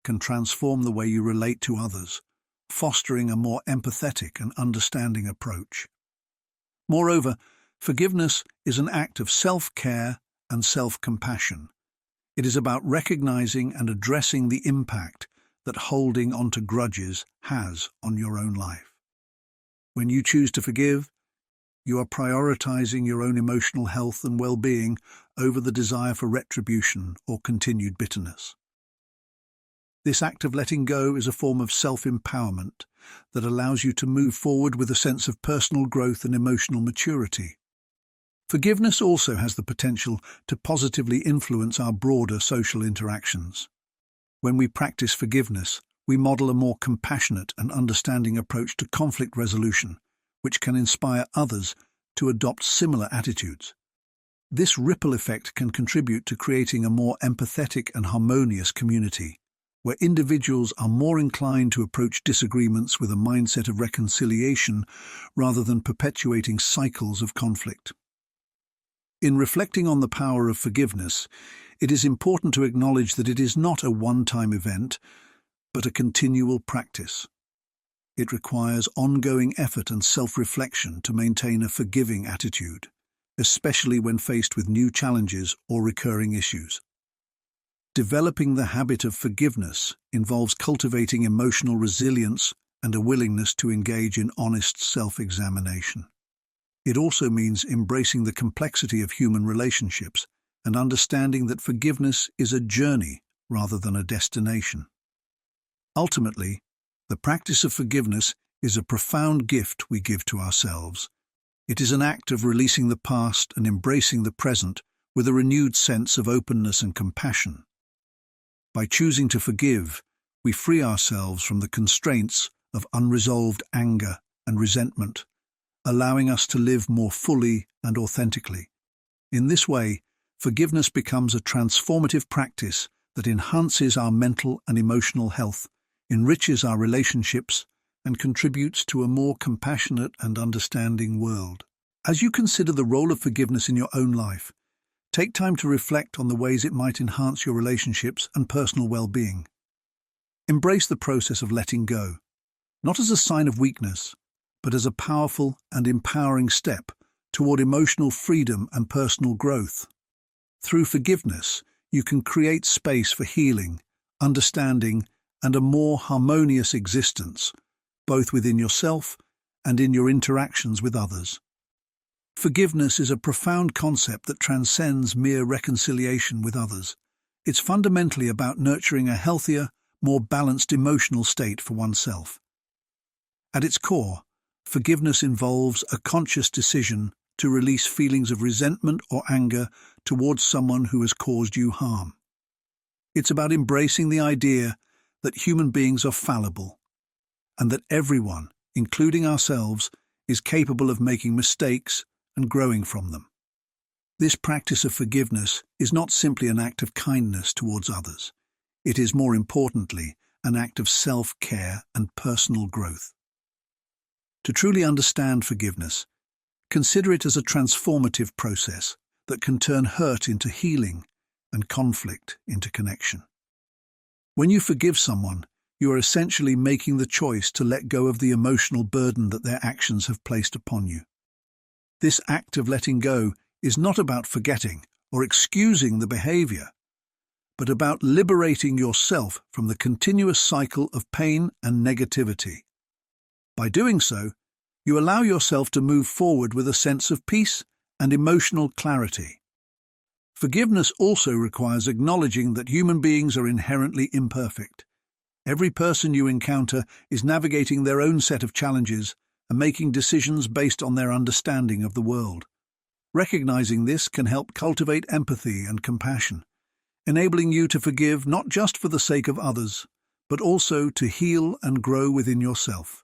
can transform the way you relate to others, fostering a more empathetic and understanding approach. Moreover, forgiveness is an act of self-care and self-compassion. It is about recognizing and addressing the impact that holding onto grudges has on your own life. When you choose to forgive, you are prioritizing your own emotional health and well-being over the desire for retribution or continued bitterness. This act of letting go is a form of self-empowerment that allows you to move forward with a sense of personal growth and emotional maturity. Forgiveness also has the potential to positively influence our broader social interactions. When we practice forgiveness, we model a more compassionate and understanding approach to conflict resolution, which can inspire others to adopt similar attitudes. This ripple effect can contribute to creating a more empathetic and harmonious community, where individuals are more inclined to approach disagreements with a mindset of reconciliation rather than perpetuating cycles of conflict. In reflecting on the power of forgiveness, it is important to acknowledge that it is not a one-time event, but a continual practice. it requires ongoing effort and self-reflection to maintain a forgiving attitude, especially when faced with new challenges or recurring issues. Developing the habit of forgiveness involves cultivating emotional resilience and a willingness to engage in honest self-examination. It also means embracing the complexity of human relationships and understanding that forgiveness is a journey rather than a destination. Ultimately, the practice of forgiveness is a profound gift we give to ourselves. It is an act of releasing the past and embracing the present with a renewed sense of openness and compassion. By choosing to forgive, we free ourselves from the constraints of unresolved anger and resentment, allowing us to live more fully and authentically. In this way, forgiveness becomes a transformative practice that enhances our mental and emotional health, enriches our relationships, and contributes to a more compassionate and understanding world. As you consider the role of forgiveness in your own life, take time to reflect on the ways it might enhance your relationships and personal well-being. Embrace the process of letting go, not as a sign of weakness, but as a powerful and empowering step toward emotional freedom and personal growth. Through forgiveness, you can create space for healing, understanding, and a more harmonious existence, both within yourself and in your interactions with others. Forgiveness is a profound concept that transcends mere reconciliation with others. It's fundamentally about nurturing a healthier, more balanced emotional state for oneself. At its core, forgiveness involves a conscious decision to release feelings of resentment or anger towards someone who has caused you harm. It's about embracing the idea that human beings are fallible, and that everyone, including ourselves, is capable of making mistakes and growing from them. This practice of forgiveness is not simply an act of kindness towards others. It is, more importantly, an act of self-care and personal growth. To truly understand forgiveness, consider it as a transformative process that can turn hurt into healing and conflict into connection. When you forgive someone, you are essentially making the choice to let go of the emotional burden that their actions have placed upon you. This act of letting go is not about forgetting or excusing the behavior, but about liberating yourself from the continuous cycle of pain and negativity. By doing so, you allow yourself to move forward with a sense of peace and emotional clarity. Forgiveness also requires acknowledging that human beings are inherently imperfect. Every person you encounter is navigating their own set of challenges and making decisions based on their understanding of the world. Recognizing this can help cultivate empathy and compassion, enabling you to forgive not just for the sake of others, but also to heal and grow within yourself.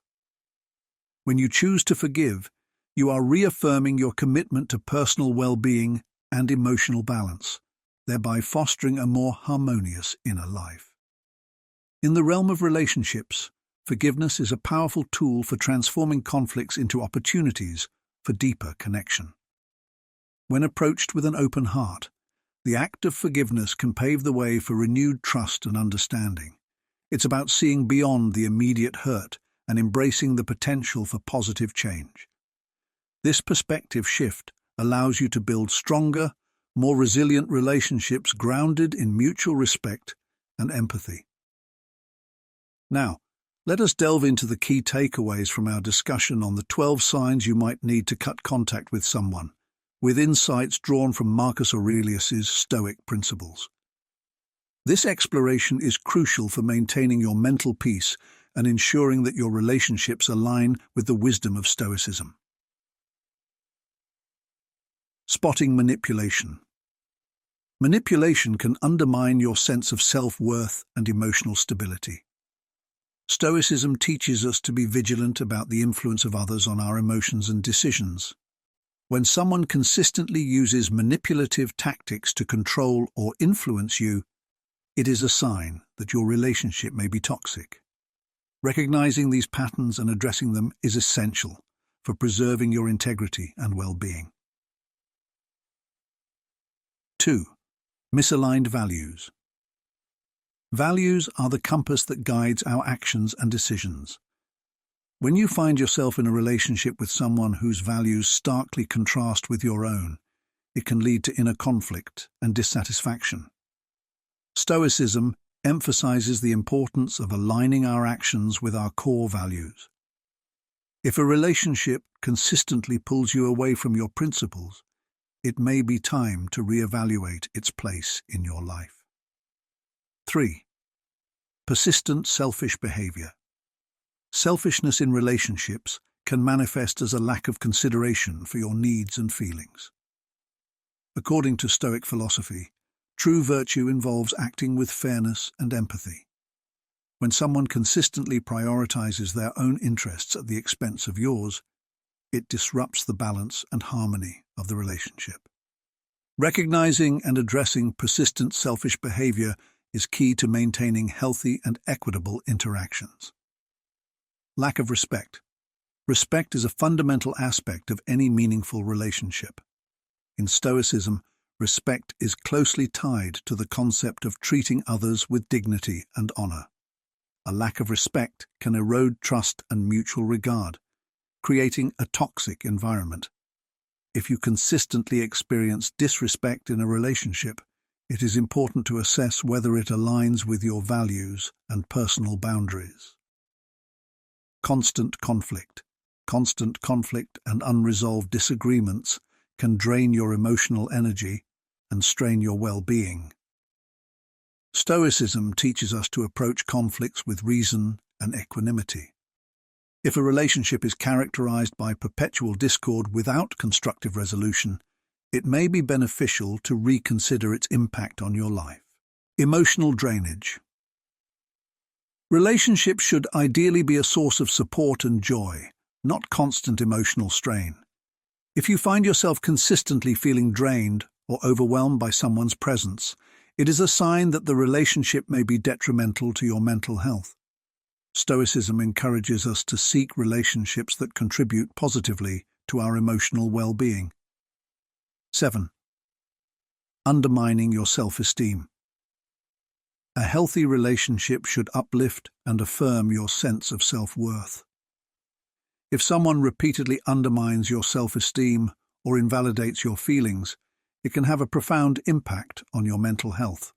When you choose to forgive, you are reaffirming your commitment to personal well-being and emotional balance, thereby fostering a more harmonious inner life. In the realm of relationships, forgiveness is a powerful tool for transforming conflicts into opportunities for deeper connection. When approached with an open heart, the act of forgiveness can pave the way for renewed trust and understanding. It's about seeing beyond the immediate hurt and embracing the potential for positive change. This perspective shift allows you to build stronger, more resilient relationships grounded in mutual respect and empathy. Now, let us delve into the key takeaways from our discussion on the 12 signs you might need to cut contact with someone, with insights drawn from Marcus Aurelius's Stoic principles. This exploration is crucial for maintaining your mental peace and ensuring that your relationships align with the wisdom of Stoicism. Spotting manipulation. Manipulation can undermine your sense of self-worth and emotional stability. Stoicism teaches us to be vigilant about the influence of others on our emotions and decisions. When someone consistently uses manipulative tactics to control or influence you, it is a sign that your relationship may be toxic. Recognizing these patterns and addressing them is essential for preserving your integrity and well-being. 2. Misaligned values. Values are the compass that guides our actions and decisions. When you find yourself in a relationship with someone whose values starkly contrast with your own, it can lead to inner conflict and dissatisfaction. Stoicism emphasizes the importance of aligning our actions with our core values. If a relationship consistently pulls you away from your principles, it may be time to reevaluate its place in your life. 3. Persistent selfish behavior. Selfishness in relationships can manifest as a lack of consideration for your needs and feelings. According to Stoic philosophy, true virtue involves acting with fairness and empathy. When someone consistently prioritizes their own interests at the expense of yours, it disrupts the balance and harmony of the relationship. Recognizing and addressing persistent selfish behavior is key to maintaining healthy and equitable interactions. Lack of respect. Respect is a fundamental aspect of any meaningful relationship. In Stoicism, respect is closely tied to the concept of treating others with dignity and honor. A lack of respect can erode trust and mutual regard, creating a toxic environment. If you consistently experience disrespect in a relationship, it is important to assess whether it aligns with your values and personal boundaries. Constant conflict. Constant conflict and unresolved disagreements can drain your emotional energy and strain your well-being. Stoicism teaches us to approach conflicts with reason and equanimity. If a relationship is characterized by perpetual discord without constructive resolution, it may be beneficial to reconsider its impact on your life. Emotional drainage. Relationships should ideally be a source of support and joy, not constant emotional strain. If you find yourself consistently feeling drained or overwhelmed by someone's presence, it is a sign that the relationship may be detrimental to your mental health. Stoicism encourages us to seek relationships that contribute positively to our emotional well-being. 7. Undermining your self-esteem. A healthy relationship should uplift and affirm your sense of self-worth. If someone repeatedly undermines your self-esteem or invalidates your feelings, it can have a profound impact on your mental health.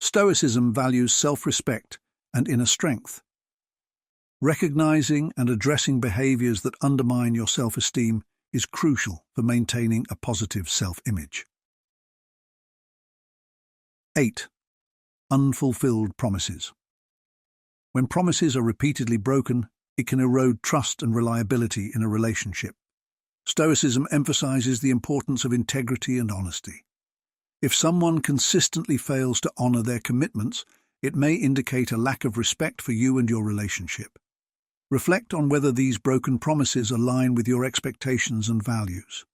Stoicism values self-respect and inner strength. Recognizing and addressing behaviors that undermine your self-esteem is crucial for maintaining a positive self-image. 8. Unfulfilled promises. When promises are repeatedly broken, it can erode trust and reliability in a relationship. Stoicism emphasizes the importance of integrity and honesty. If someone consistently fails to honor their commitments, it may indicate a lack of respect for you and your relationship. Reflect on whether these broken promises align with your expectations and values.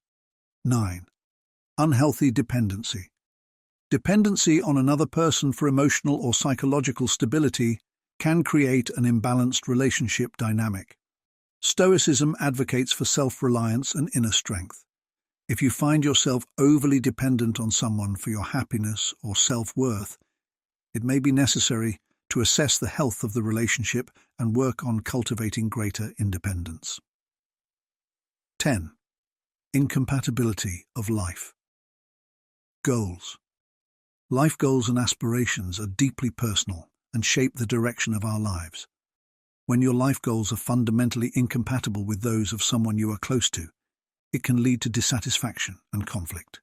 9. Unhealthy dependency. Dependency on another person for emotional or psychological stability can create an imbalanced relationship dynamic. Stoicism advocates for self-reliance and inner strength. If you find yourself overly dependent on someone for your happiness or self-worth, it may be necessary to assess the health of the relationship and work on cultivating greater independence. 10. Incompatibility of life. Goals. Life goals and aspirations are deeply personal and shape the direction of our lives. When your life goals are fundamentally incompatible with those of someone you are close to, it can lead to dissatisfaction and conflict.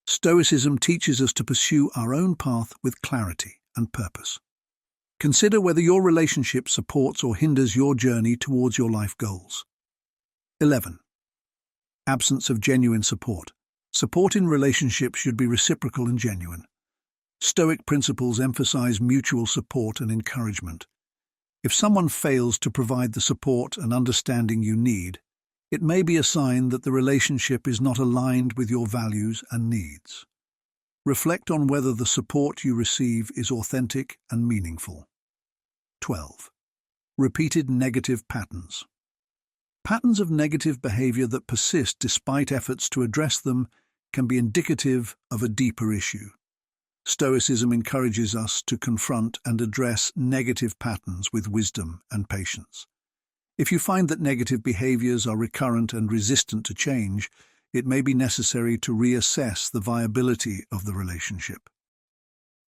Stoicism teaches us to pursue our own path with clarity and purpose. Consider whether your relationship supports or hinders your journey towards your life goals. 11. Absence of genuine support. Support in relationships should be reciprocal and genuine. Stoic principles emphasize mutual support and encouragement. If someone fails to provide the support and understanding you need, it may be a sign that the relationship is not aligned with your values and needs. Reflect on whether the support you receive is authentic and meaningful. 12. Repeated negative patterns. Patterns of negative behavior that persist despite efforts to address them can be indicative of a deeper issue. Stoicism encourages us to confront and address negative patterns with wisdom and patience. If you find that negative behaviors are recurrent and resistant to change, it may be necessary to reassess the viability of the relationship.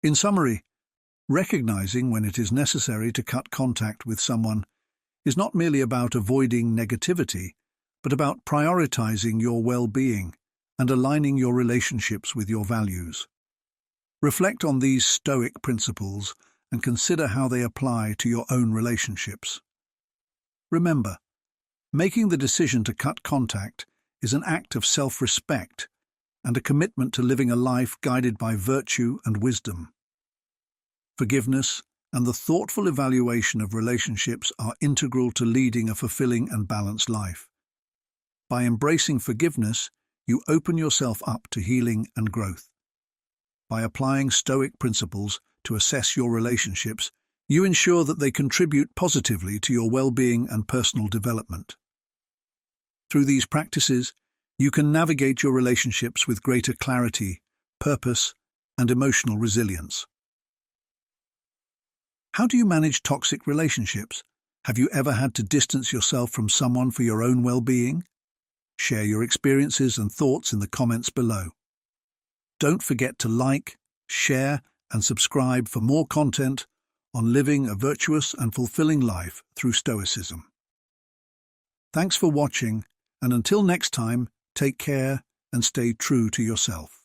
In summary, recognizing when it is necessary to cut contact with someone is not merely about avoiding negativity, but about prioritizing your well-being and aligning your relationships with your values. Reflect on these Stoic principles and consider how they apply to your own relationships. Remember, making the decision to cut contact is an act of self-respect and a commitment to living a life guided by virtue and wisdom. Forgiveness and the thoughtful evaluation of relationships are integral to leading a fulfilling and balanced life. By embracing forgiveness, you open yourself up to healing and growth. By applying Stoic principles to assess your relationships, you ensure that they contribute positively to your well-being and personal development. Through these practices, you can navigate your relationships with greater clarity, purpose, and emotional resilience. How do you manage toxic relationships? Have you ever had to distance yourself from someone for your own well-being? Share your experiences and thoughts in the comments below. Don't forget to like, share, and subscribe for more content on living a virtuous and fulfilling life through Stoicism. Thanks for watching, and until next time, take care and stay true to yourself.